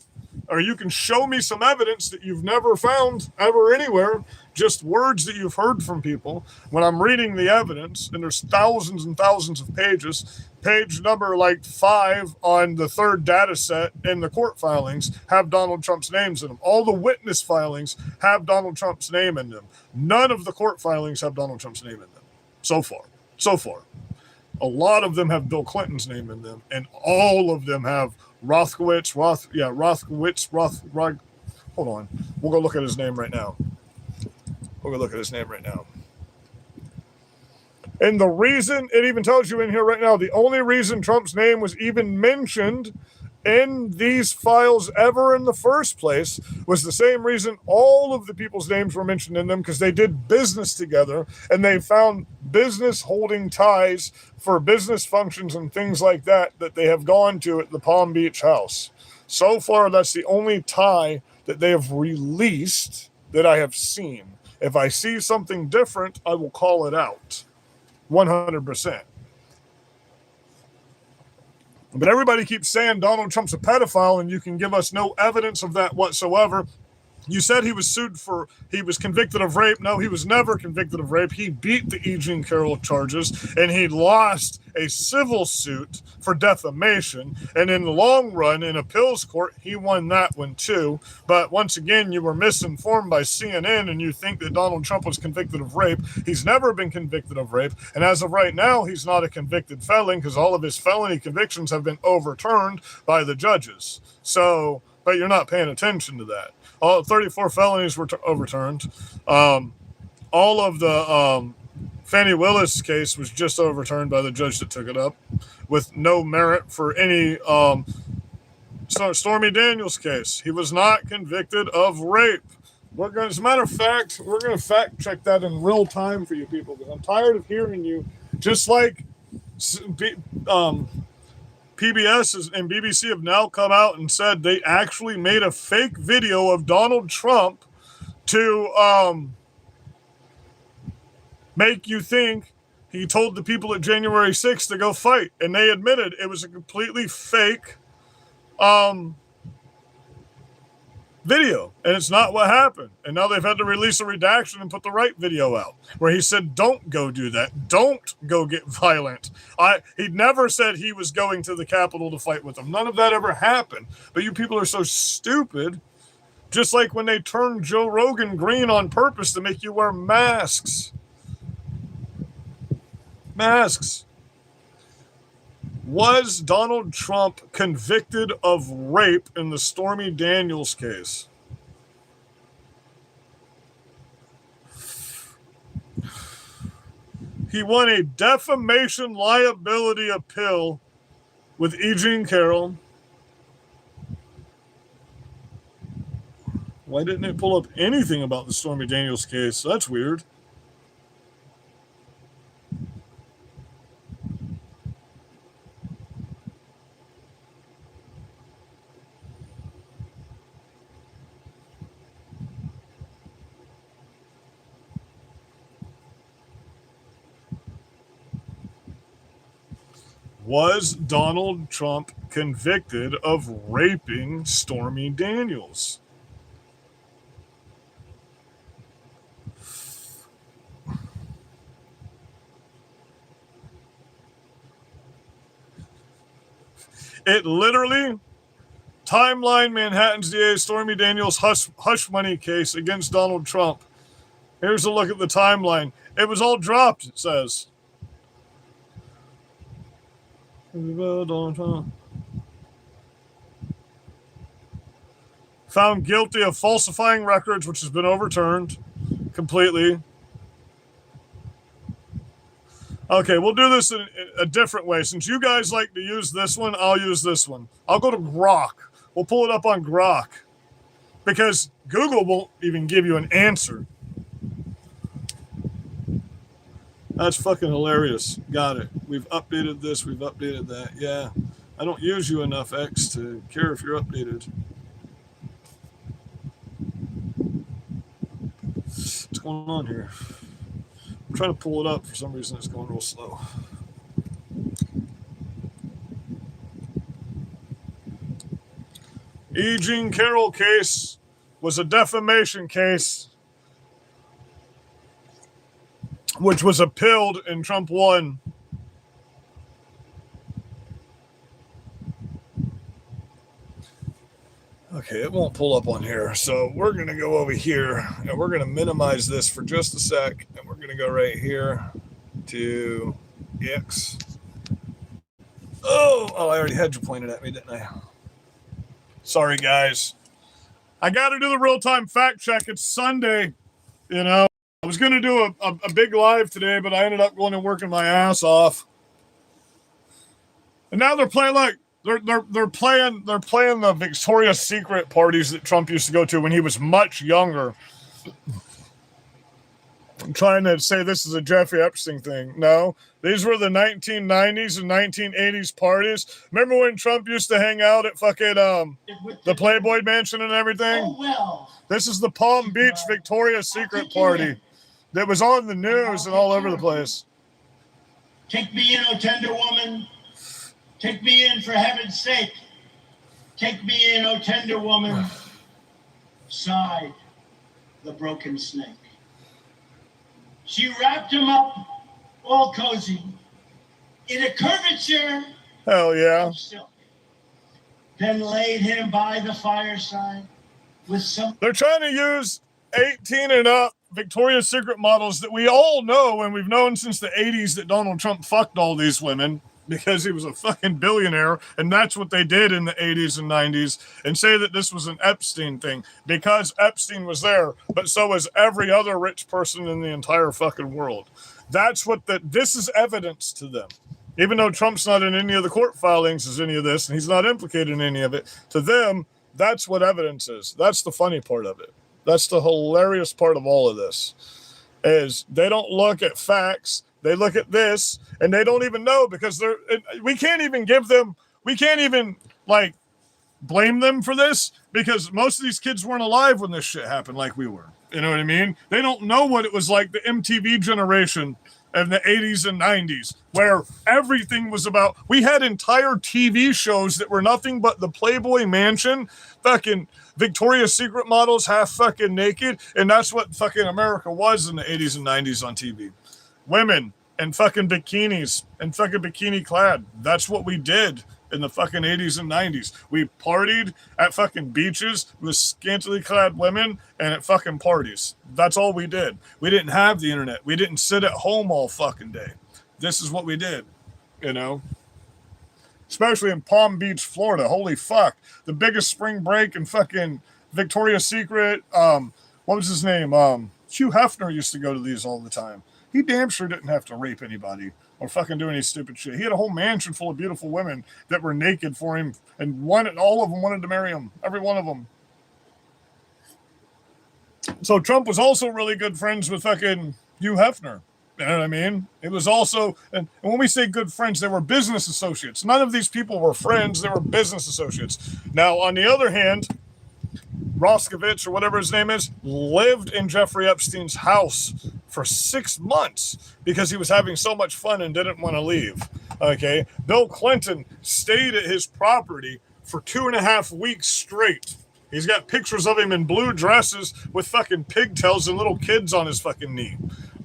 or you can show me some evidence that you've never found ever anywhere, just words that you've heard from people, when I'm reading the evidence, and there's thousands and thousands of pages, page number like 5 on the 3rd data set in the court filings have Donald Trump's names in them. All the witness filings have Donald Trump's name in them. None of the court filings have Donald Trump's name in them. So far. A lot of them have Bill Clinton's name in them, and all of them have Rothkowitz. Hold on. We'll go look at his name right now. And the reason, it even tells you in here right now, the only reason Trump's name was even mentioned in these files ever in the first place was the same reason all of the people's names were mentioned in them, because they did business together and they found business holding ties for business functions and things like that they have gone to at the Palm Beach house. So far, that's the only tie that they have released that I have seen. If I see something different, I will call it out 100%. But everybody keeps saying Donald Trump's a pedophile, and you can give us no evidence of that whatsoever. You said he was convicted of rape. No, he was never convicted of rape. He beat the E. Jean Carroll charges, and he lost a civil suit for defamation. And in the long run, in appeals court, he won that one too. But once again, you were misinformed by CNN, and you think that Donald Trump was convicted of rape. He's never been convicted of rape. And as of right now, he's not a convicted felon, because all of his felony convictions have been overturned by the judges. So, but you're not paying attention to that. All 34 felonies were overturned. All of the Fannie Willis case was just overturned by the judge that took it up, with no merit for any. Stormy Daniels case, he was not convicted of rape. As a matter of fact, we're going to fact check that in real time for you people, because I'm tired of hearing you. Just like PBS and BBC have now come out and said they actually made a fake video of Donald Trump to make you think he told the people at January 6th to go fight. And they admitted it was a completely fake video. And it's not what happened. And now they've had to release a redaction and put the right video out, where he said, don't go do that. Don't go get violent. He never said he was going to the Capitol to fight with them. None of that ever happened. But you people are so stupid. Just like when they turned Joe Rogan green on purpose to make you wear masks. Masks. Was Donald Trump convicted of rape in the Stormy Daniels case? He won a defamation liability appeal with E. Jean Carroll. Why didn't it pull up anything about the Stormy Daniels case? That's weird. Was Donald Trump convicted of raping Stormy Daniels? It literally, timeline Manhattan's DA Stormy Daniels hush money case against Donald Trump. Here's a look at the timeline. It was all dropped, it says. Donald Trump. Found guilty of falsifying records, which has been overturned completely. Okay, we'll do this in a different way. Since you guys like to use this one, I'll use this one. I'll go to Grok. We'll pull it up on Grok, because Google won't even give you an answer. That's fucking hilarious. Got it. We've updated this. We've updated that. Yeah. I don't use you enough, X, to care if you're updated. What's going on here? I'm trying to pull it up. For some reason, it's going real slow. E. Jean Carroll case was a defamation case, which was appealed and Trump won. Okay, it won't pull up on here. So we're going to go over here and we're going to minimize this for just a sec. And we're going to go right here to X. Oh, I already had you pointed at me, didn't I? Sorry, guys. I got to do the real-time fact check. It's Sunday, you know. I was going to do a big live today, but I ended up going and working my ass off. And now they're playing like they're playing the Victoria's Secret parties that Trump used to go to when he was much younger. I'm trying to say this is a Jeffrey Epstein thing. No, these were the 1990s and 1980s parties. Remember when Trump used to hang out at fucking the Playboy Mansion and everything? Oh, well. This is the Palm Beach Victoria's Secret party that was on the news and all over the place. Take me in, oh tender woman. Take me in, for heaven's sake. Take me in, oh tender woman. Sighed the broken snake. She wrapped him up, all cozy, in a curvature Hell yeah. of silk. Then laid him by the fireside with some... They're trying to use 18 and up Victoria's Secret models that we all know and we've known since the 80s that Donald Trump fucked all these women because he was a fucking billionaire, and that's what they did in the 80s and 90s, and say that this was an Epstein thing because Epstein was there, but so was every other rich person in the entire fucking world. That's what this is evidence to them. Even though Trump's not in any of the court filings as any of this, and he's not implicated in any of it, to them, that's what evidence is. That's the funny part of it. That's the hilarious part of all of this, is they don't look at facts. They look at this and they don't even know because we can't even like blame them for this because most of these kids weren't alive when this shit happened like we were. You know what I mean? They don't know what it was like, the MTV generation in the 80s and 90s, where everything was about, we had entire TV shows that were nothing but the Playboy Mansion, fucking Victoria's Secret models half fucking naked, and that's what fucking America was in the 80s and 90s on TV. Women and fucking bikinis and fucking bikini clad. That's what we did in the fucking 80s and 90s. We partied at fucking beaches with scantily clad women and at fucking parties. That's all we did. We didn't have the internet. We didn't sit at home all fucking day. This is what we did, you know? Especially in Palm Beach, Florida. Holy fuck. The biggest spring break in fucking Victoria's Secret. What was his name? Hugh Hefner used to go to these all the time. He damn sure didn't have to rape anybody or fucking do any stupid shit. He had a whole mansion full of beautiful women that were naked for him, and all of them wanted to marry him. Every one of them. So Trump was also really good friends with fucking Hugh Hefner. You know what I mean? It was also, and when we say good friends, they were business associates. None of these people were friends. They were business associates. Now, on the other hand, Roskovich, or whatever his name is, lived in Jeffrey Epstein's house for 6 months because he was having so much fun and didn't want to leave. Okay. Bill Clinton stayed at his property for 2.5 weeks straight. He's got pictures of him in blue dresses with fucking pigtails and little kids on his fucking knee.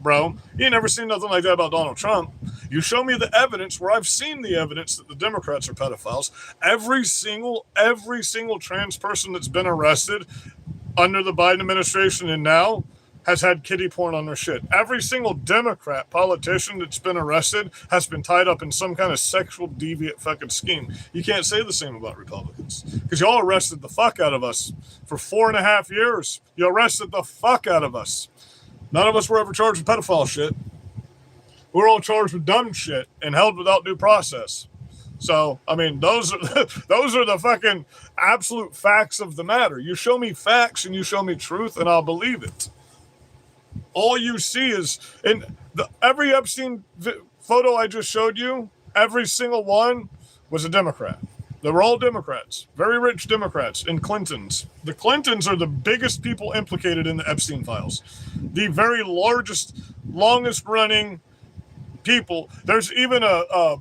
Bro, you ain't never seen nothing like that about Donald Trump. You show me the evidence where I've seen the evidence that the Democrats are pedophiles. Every single trans person that's been arrested under the Biden administration and now has had kiddie porn on their shit. Every single Democrat politician that's been arrested has been tied up in some kind of sexual deviant fucking scheme. You can't say the same about Republicans because y'all arrested the fuck out of us for 4.5 years. You arrested the fuck out of us. None of us were ever charged with pedophile shit. We were all charged with dumb shit and held without due process. So, I mean, those are the fucking absolute facts of the matter. You show me facts and you show me truth and I'll believe it. All you see is, in every Epstein photo I just showed you, every single one was a Democrat. They were all Democrats, very rich Democrats, and Clintons. The Clintons are the biggest people implicated in the Epstein files. The very largest, longest running people. There's even a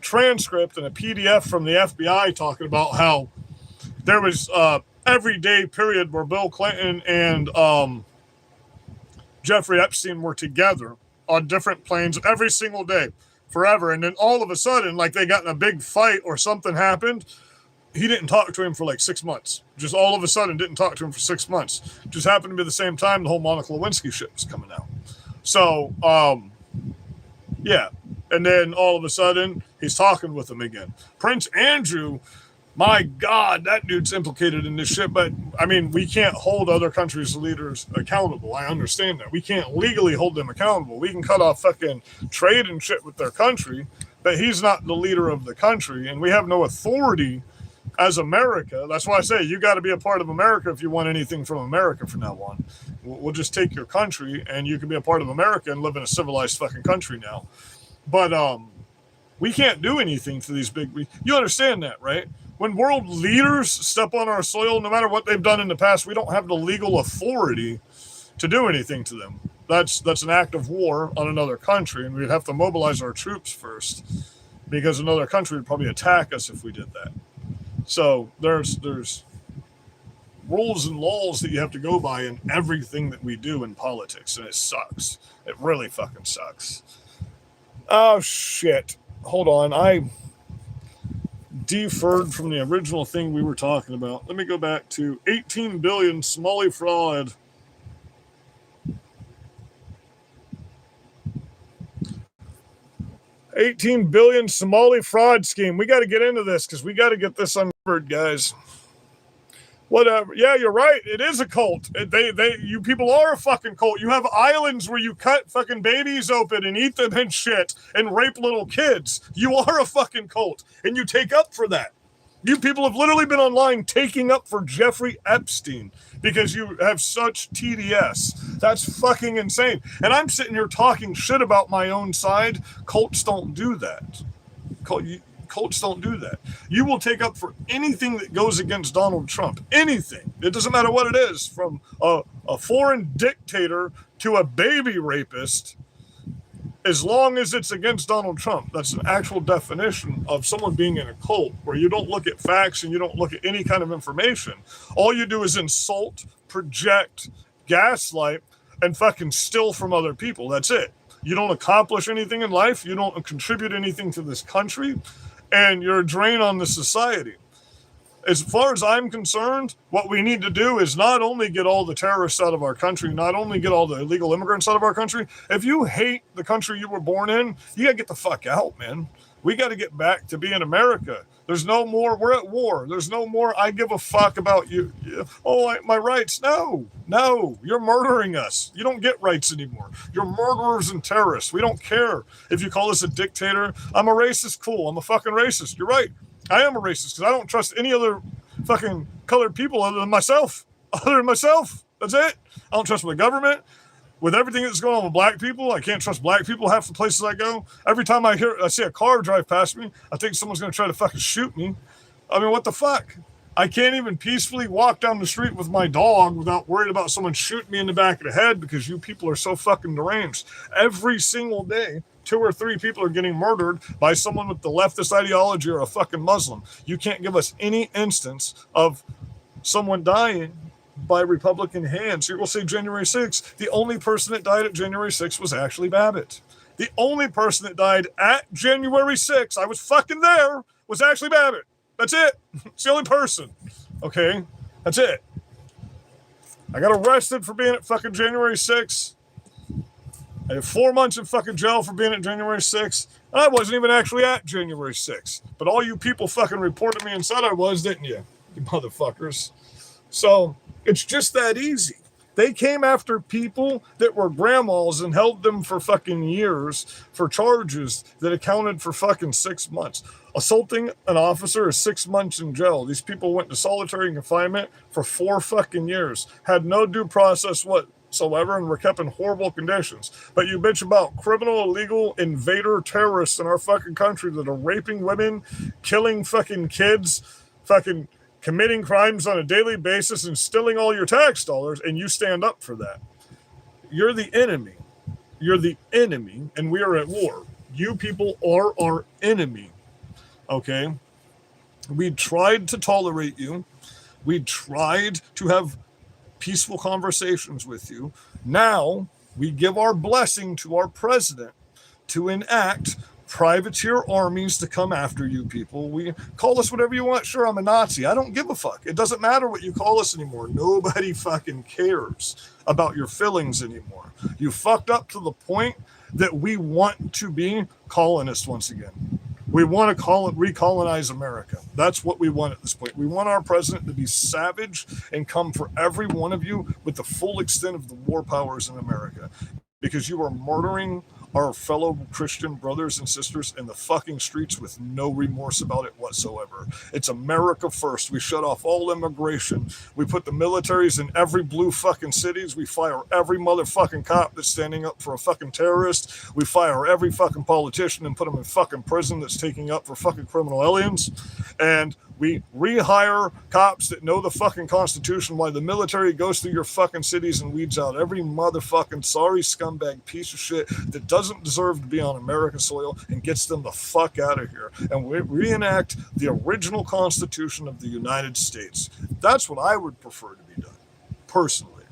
transcript and a PDF from the FBI talking about how there was every day period where Bill Clinton and Jeffrey Epstein were together on different planes every single day forever. And then all of a sudden, like they got in a big fight or something happened, he didn't talk to him for like 6 months. Just all of a sudden didn't talk to him for 6 months. Just happened to be the same time the whole Monica Lewinsky shit was coming out. So, yeah. And then all of a sudden he's talking with him again. Prince Andrew, my God, that dude's implicated in this shit. But I mean, we can't hold other countries' leaders accountable. I understand that. We can't legally hold them accountable. We can cut off fucking trade and shit with their country, but he's not the leader of the country, and we have no authority as America. That's why I say you got to be a part of America if you want anything from America from now on. We'll just take your country, and you can be a part of America and live in a civilized fucking country now. But we can't do anything to these big. You understand that, right? When world leaders step on our soil, no matter what they've done in the past, we don't have the legal authority to do anything to them. That's an act of war on another country, and we'd have to mobilize our troops first, because another country would probably attack us if we did that. So there's rules and laws that you have to go by in everything that we do in politics, and it sucks. It really fucking sucks. Oh, shit. Hold on. I deferred from the original thing we were talking about. Let me go back to 18 billion Somali fraud. $18 billion Somali fraud scheme. We got to get into this because we got to get this uncovered, guys. Whatever. Yeah, you're right. It is a cult. You people are a fucking cult. You have islands where you cut fucking babies open and eat them and shit and rape little kids. You are a fucking cult, and you take up for that. You people have literally been online taking up for Jeffrey Epstein because you have such TDS. That's fucking insane. And I'm sitting here talking shit about my own side. Cults don't do that. Cults don't do that. You will take up for anything that goes against Donald Trump. Anything. It doesn't matter what it is, from a foreign dictator to a baby rapist, as long as it's against Donald Trump. That's an actual definition of someone being in a cult, where you don't look at facts and you don't look at any kind of information. All you do is insult, project, gaslight, and fucking steal from other people. That's it. You don't accomplish anything in life. You don't contribute anything to this country. And you're a drain on the society. As far as I'm concerned, what we need to do is not only get all the terrorists out of our country, not only get all the illegal immigrants out of our country. If you hate the country you were born in, you got to get the fuck out, man. We got to get back to being America. There's no more, we're at war. There's no more, I give a fuck about you. Oh, my rights. No, you're murdering us. You don't get rights anymore. You're murderers and terrorists. We don't care if you call us a dictator. I'm a racist. Cool. I'm a fucking racist. You're right. I am a racist because I don't trust any other fucking colored people other than myself. That's it. I don't trust my government. With everything that's going on with black people, I can't trust black people half the places I go. Every time I see a car drive past me, I think someone's going to try to fucking shoot me. I mean, what the fuck? I can't even peacefully walk down the street with my dog without worried about someone shooting me in the back of the head, because you people are so fucking deranged. Every single day, 2 or 3 people are getting murdered by someone with the leftist ideology or a fucking Muslim. You can't give us any instance of someone dying by Republican hands. You will say January 6th. The only person that died at January 6th was Ashley Babbitt. The only person that died at January 6th, I was fucking there, was Ashley Babbitt. That's it. It's the only person. Okay? That's it. I got arrested for being at fucking January 6th. I had 4 months in fucking jail for being at January 6th. And I wasn't even actually at January 6th. But all you people fucking reported me and said I was, didn't you? You motherfuckers. So it's just that easy. They came after people that were grandmas and held them for fucking years for charges that accounted for fucking 6 months. Assaulting an officer is 6 months in jail. These people went to solitary confinement for 4 fucking years, had no due process whatsoever, and were kept in horrible conditions. But you bitch about criminal, illegal, invader terrorists in our fucking country that are raping women, killing fucking kids, fucking committing crimes on a daily basis and stealing all your tax dollars, and you stand up for that. You're the enemy. You're the enemy, and we are at war. You people are our enemy. Okay? We tried to tolerate you. We tried to have peaceful conversations with you. Now we give our blessing to our president to enact privateer armies to come after you people. We call us whatever you want. Sure, I'm a Nazi. I don't give a fuck. It doesn't matter what you call us anymore. Nobody fucking cares about your feelings anymore. You fucked up to the point that we want to be colonists once again. We want to recolonize America. That's what we want at this point. We want our president to be savage and come for every one of you with the full extent of the war powers in America, because you are murdering our fellow Christian brothers and sisters in the fucking streets with no remorse about it whatsoever. It's America first. We shut off all immigration. We put the militaries in every blue fucking cities. We fire every motherfucking cop that's standing up for a fucking terrorist. We fire every fucking politician and put them in fucking prison that's taking up for fucking criminal aliens. And we rehire cops that know the fucking Constitution, while the military goes through your fucking cities and weeds out every motherfucking sorry scumbag piece of shit that doesn't deserve to be on American soil and gets them the fuck out of here. And we reenact the original Constitution of the United States. That's what I would prefer to be done, personally.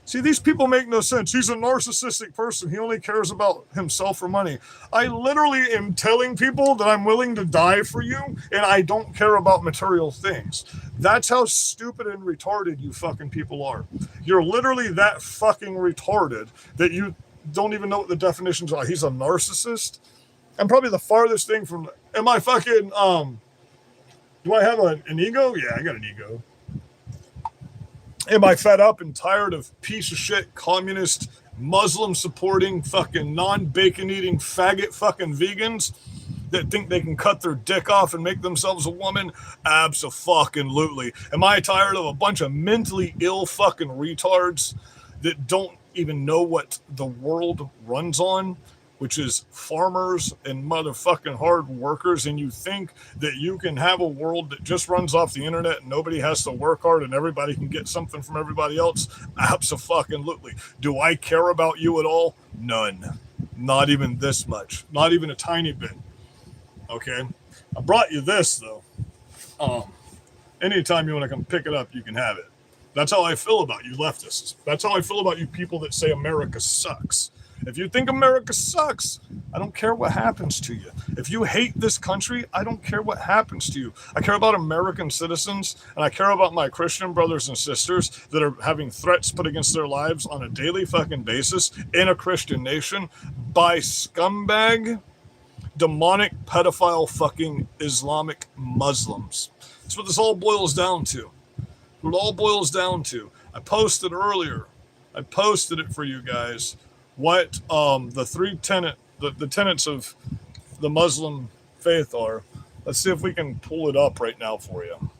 See, these people make no sense. He's a narcissistic person. He only cares about himself or money. I literally am telling people that I'm willing to die for you, and I don't care about material things. That's how stupid and retarded you fucking people are. You're literally that fucking retarded that you don't even know what the definitions are. He's a narcissist. I'm probably the farthest thing from... Am I fucking... Do I have an ego? Yeah, I got an ego. Am I fed up and tired of piece of shit, communist, Muslim supporting, fucking non-bacon eating, faggot fucking vegans that think they can cut their dick off and make themselves a woman? Abso-fucking-lutely. Am I tired of a bunch of mentally ill fucking retards that don't even know what the world runs on, which is farmers and motherfucking hard workers, and you think that you can have a world that just runs off the internet and nobody has to work hard and everybody can get something from everybody else? Abso-fucking-lutely. Do I care about you at all? None. Not even this much. Not even a tiny bit. Okay? I brought you this, though. Anytime you want to come pick it up, you can have it. That's how I feel about you leftists. That's how I feel about you people that say America sucks. If you think America sucks, I don't care what happens to you. If you hate this country, I don't care what happens to you. I care about American citizens, and I care about my Christian brothers and sisters that are having threats put against their lives on a daily fucking basis in a Christian nation by scumbag, demonic, pedophile fucking Islamic Muslims. That's what this all boils down to. What it all boils down to. I posted earlier. I posted it for you guys. What the tenets of the Muslim faith are. Let's see if we can pull it up right now for you.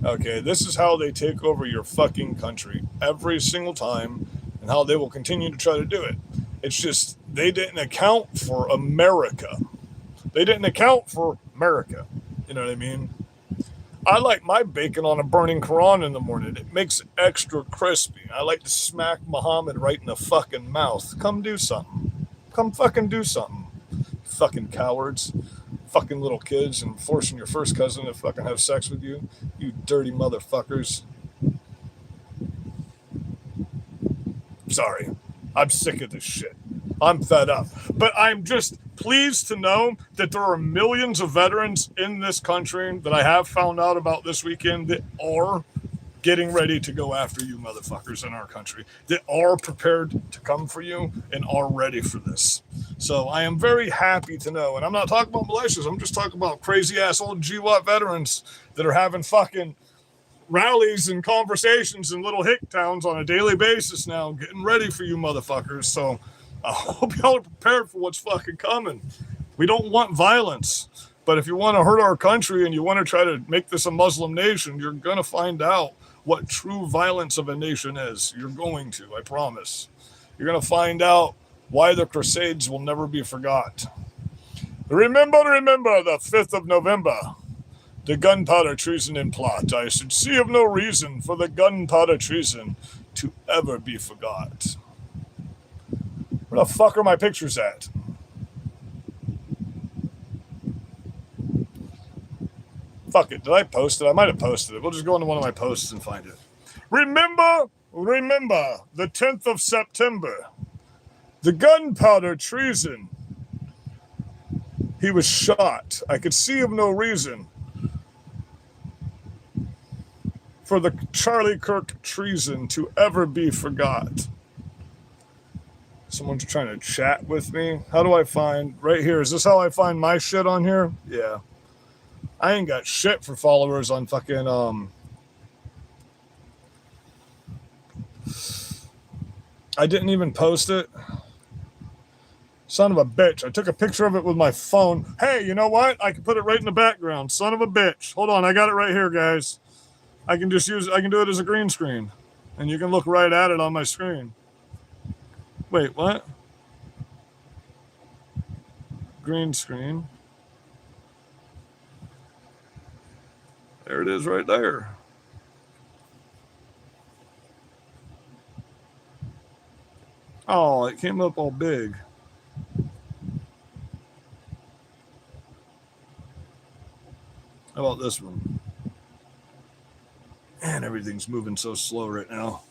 Okay, this is how they take over your fucking country every single time, and how they will continue to try to do it. It's just they didn't account for America. They didn't account for America. You know what I mean? I like my bacon on a burning Quran in the morning. It makes it extra crispy. I like to smack Muhammad right in the fucking mouth. Come do something. Come fucking do something. Fucking cowards. Fucking little kids and forcing your first cousin to fucking have sex with you. You dirty motherfuckers. Sorry. I'm sick of this shit. I'm fed up. But I'm just pleased to know that there are millions of veterans in this country that I have found out about this weekend that are getting ready to go after you motherfuckers in our country, that are prepared to come for you and are ready for this. So I am very happy to know, and I'm not talking about militias, I'm just talking about crazy ass old GWAT veterans that are having fucking rallies and conversations in little hick towns on a daily basis now, getting ready for you motherfuckers. So I hope y'all are prepared for what's fucking coming. We don't want violence, but if you want to hurt our country and you want to try to make this a Muslim nation, you're going to find out what true violence of a nation is. You're going to, I promise. You're going to find out why the Crusades will never be forgot. Remember the 5th of November, the gunpowder treason and plot. I should see of no reason for the gunpowder treason to ever be forgot. Where the fuck are my pictures at? Fuck it. Did I post it? I might have posted it. We'll just go into one of my posts and find it. Remember the 10th of September. The gunpowder treason. He was shot. I could see of no reason for the Charlie Kirk treason to ever be forgot. Someone's trying to chat with me. How do I find, right here, is this how I find my shit on here? Yeah. I ain't got shit for followers on fucking, I didn't even post it. Son of a bitch. I took a picture of it with my phone. Hey, you know what? I can put it right in the background. Son of a bitch. Hold on. I got it right here, guys. I can just use, I can do it as a green screen. And you can look right at it on my screen. Wait, what? Green screen. There it is right there. Oh, it came up all big. How about this one? Man, everything's moving so slow right now.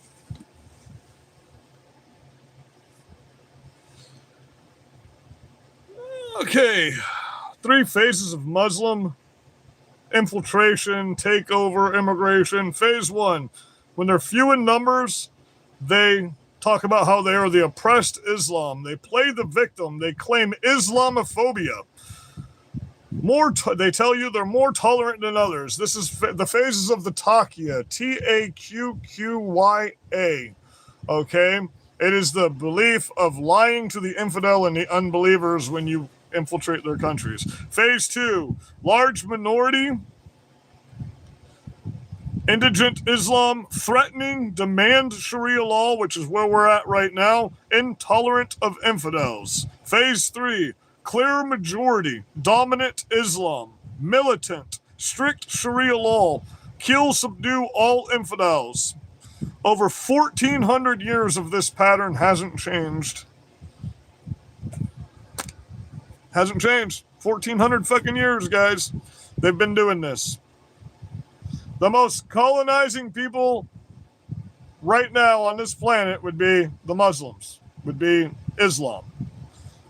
Okay, 3 phases of Muslim infiltration, takeover, immigration. Phase 1, when they're few in numbers, they talk about how they are the oppressed Islam. They play the victim. They claim Islamophobia. They tell you they're more tolerant than others. This is the phases of the Taqiyya, T-A-Q-Q-Y-A. Okay? It is the belief of lying to the infidel and the unbelievers when you infiltrate their countries. Phase 2, large minority, indigent Islam, threatening, demand Sharia law, which is where we're at right now, intolerant of infidels. Phase 3, clear majority, dominant Islam, militant, strict Sharia law, kill, subdue all infidels. Over 1,400 years of this pattern hasn't changed. Hasn't changed. 1,400 fucking years, guys. They've been doing this. The most colonizing people right now on this planet would be the Muslims, would be Islam.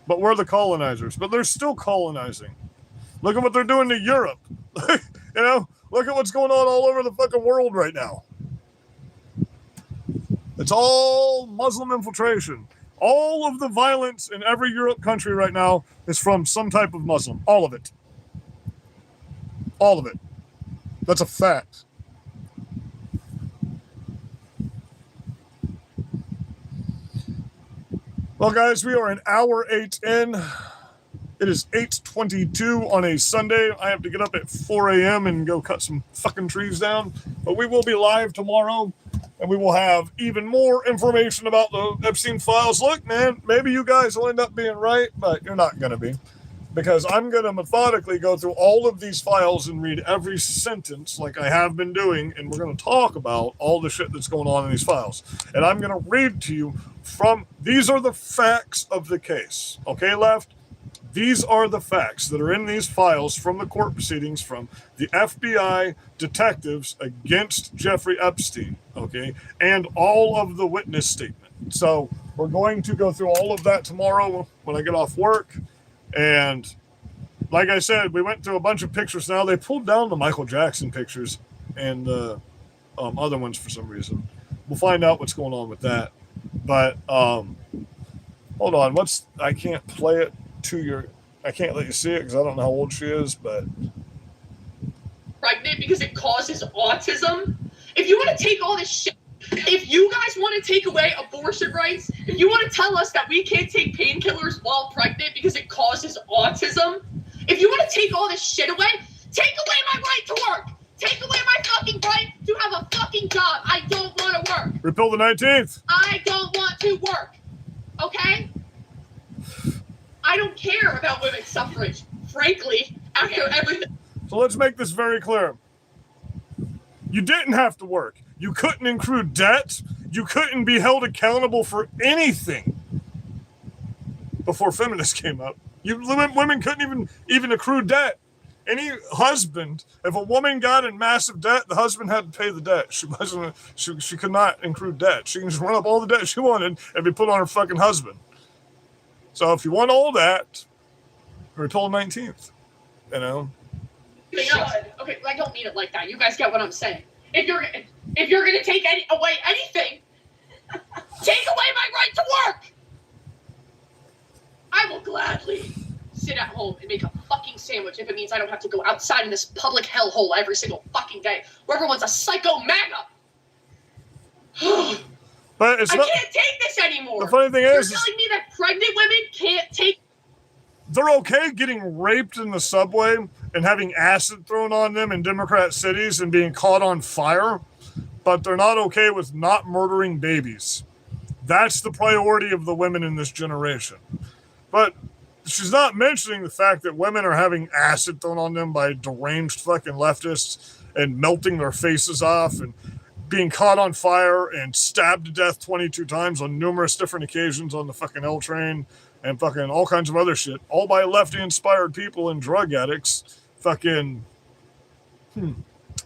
But we're the colonizers. But they're still colonizing. Look at what they're doing to Europe. You know, look at what's going on all over the fucking world right now. It's all Muslim infiltration. All of the violence in every Europe country right now is from some type of Muslim. All of it. All of it. That's a fact. Well, guys, we are an hour 8 in. It is 8:22 on a Sunday. I have to get up at 4 a.m. and go cut some fucking trees down. But we will be live tomorrow, and we will have even more information about the Epstein files. Look, man, maybe you guys will end up being right, but you're not going to be. Because I'm going to methodically go through all of these files and read every sentence like I have been doing, and we're going to talk about all the shit that's going on in these files. And I'm going to read to you from, these are the facts of the case. Okay, left? These are the facts that are in these files from the court proceedings from the FBI detectives against Jeffrey Epstein, okay, and all of the witness statement. So we're going to go through all of that tomorrow when I get off work. And like I said, we went through a bunch of pictures now. They pulled down the Michael Jackson pictures and the other ones for some reason. We'll find out what's going on with that. But hold on, I can't play it to your, I can't let you see it because I don't know how old she is, but pregnant because it causes autism. If you want to take all this shit, if you guys want to take away abortion rights, if you want to tell us that we can't take painkillers while pregnant because it causes autism, if you want to take all this shit away, take away my right to work. Take away my fucking right to have a fucking job. I don't want to work. Repeal the 19th. I don't want to work. Okay? I don't care about women's suffrage, frankly, after everything. So let's make this very clear. You didn't have to work. You couldn't accrue debt. You couldn't be held accountable for anything. before feminists came up. Women couldn't even accrue debt. Any husband, if a woman got in massive debt, the husband had to pay the debt. She could not accrue debt. She can just run up all the debt she wanted and be put on her fucking husband. So if you want all that, we're told 19th, you know. Okay, I don't mean it like that. You guys get what I'm saying. If you're gonna take away anything, take away my right to work. I will gladly sit at home and make a fucking sandwich if it means I don't have to go outside in this public hellhole every single fucking day where everyone's a psycho MAGA. But I can't take this anymore. The funny thing is, you're telling me that pregnant women can't take. They're okay getting raped in the subway and having acid thrown on them in Democrat cities and being caught on fire, but they're not okay with not murdering babies. That's the priority of the women in this generation. But she's not mentioning the fact that women are having acid thrown on them by deranged fucking leftists and melting their faces off and being caught on fire and stabbed to death 22 times on numerous different occasions on the fucking L train and fucking all kinds of other shit, all by lefty-inspired people and drug addicts. Fucking,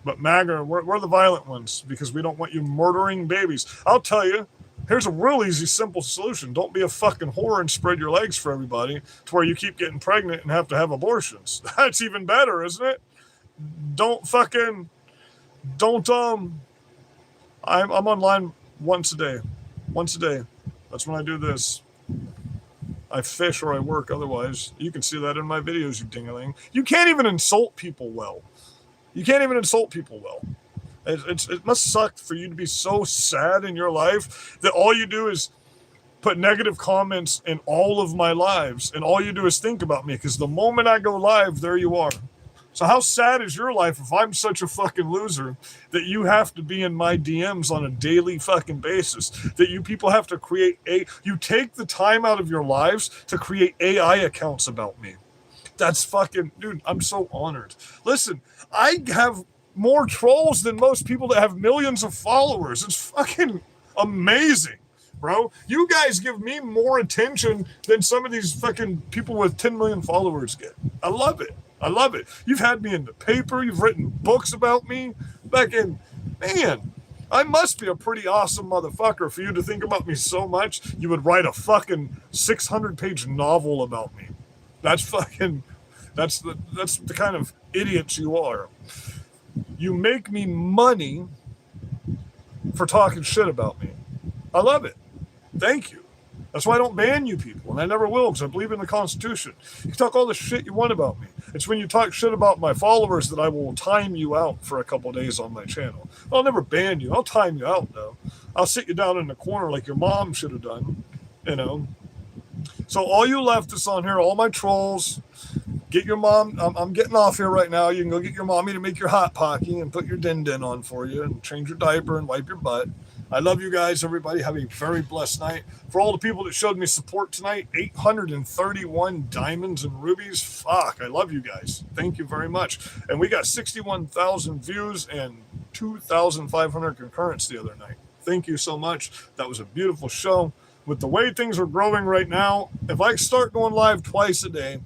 But MAGA, we're the violent ones because we don't want you murdering babies. I'll tell you, here's a real easy, simple solution. Don't be a fucking whore and spread your legs for everybody to where you keep getting pregnant and have to have abortions. That's even better, isn't it? I'm online once a day. That's when I do this. I fish or I work otherwise. You can see that in my videos, you ding-a-ling. You can't even insult people well. It must suck for you to be so sad in your life that all you do is put negative comments in all of my lives, and all you do is think about me, because the moment I go live, there you are. So how sad is your life if I'm such a fucking loser that you have to be in my DMs on a daily fucking basis, that you people have to you take the time out of your lives to create AI accounts about me. That's fucking, dude, I'm so honored. Listen, I have more trolls than most people that have millions of followers. It's fucking amazing, bro. You guys give me more attention than some of these fucking people with 10 million followers get. I love it. You've had me in the paper. You've written books about me. Fucking, man, I must be a pretty awesome motherfucker for you to think about me so much you would write a fucking 600-page novel about me. That's the kind of idiots you are. You make me money for talking shit about me. I love it. Thank you. That's why I don't ban you people, and I never will, because I believe in the Constitution. You can talk all the shit you want about me. It's when you talk shit about my followers that I will time you out for a couple days on my channel. I'll never ban you. I'll time you out, though. I'll sit you down in the corner like your mom should have done, you know. So all you leftists on here, all my trolls, get your mom. I'm getting off here right now. You can go get your mommy to make your hot pocky and put your din-din on for you and change your diaper and wipe your butt. I love you guys, everybody. Have a very blessed night. For all the people that showed me support tonight, 831 diamonds and rubies. Fuck, I love you guys. Thank you very much. And we got 61,000 views and 2,500 concurrents the other night. Thank you so much. That was a beautiful show. With the way things are growing right now, if I start going live twice a day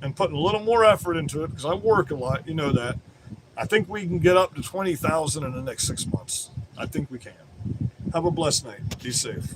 and putting a little more effort into it, because I work a lot, you know that, I think we can get up to 20,000 in the next 6 months. I think we can. Have a blessed night. Be safe.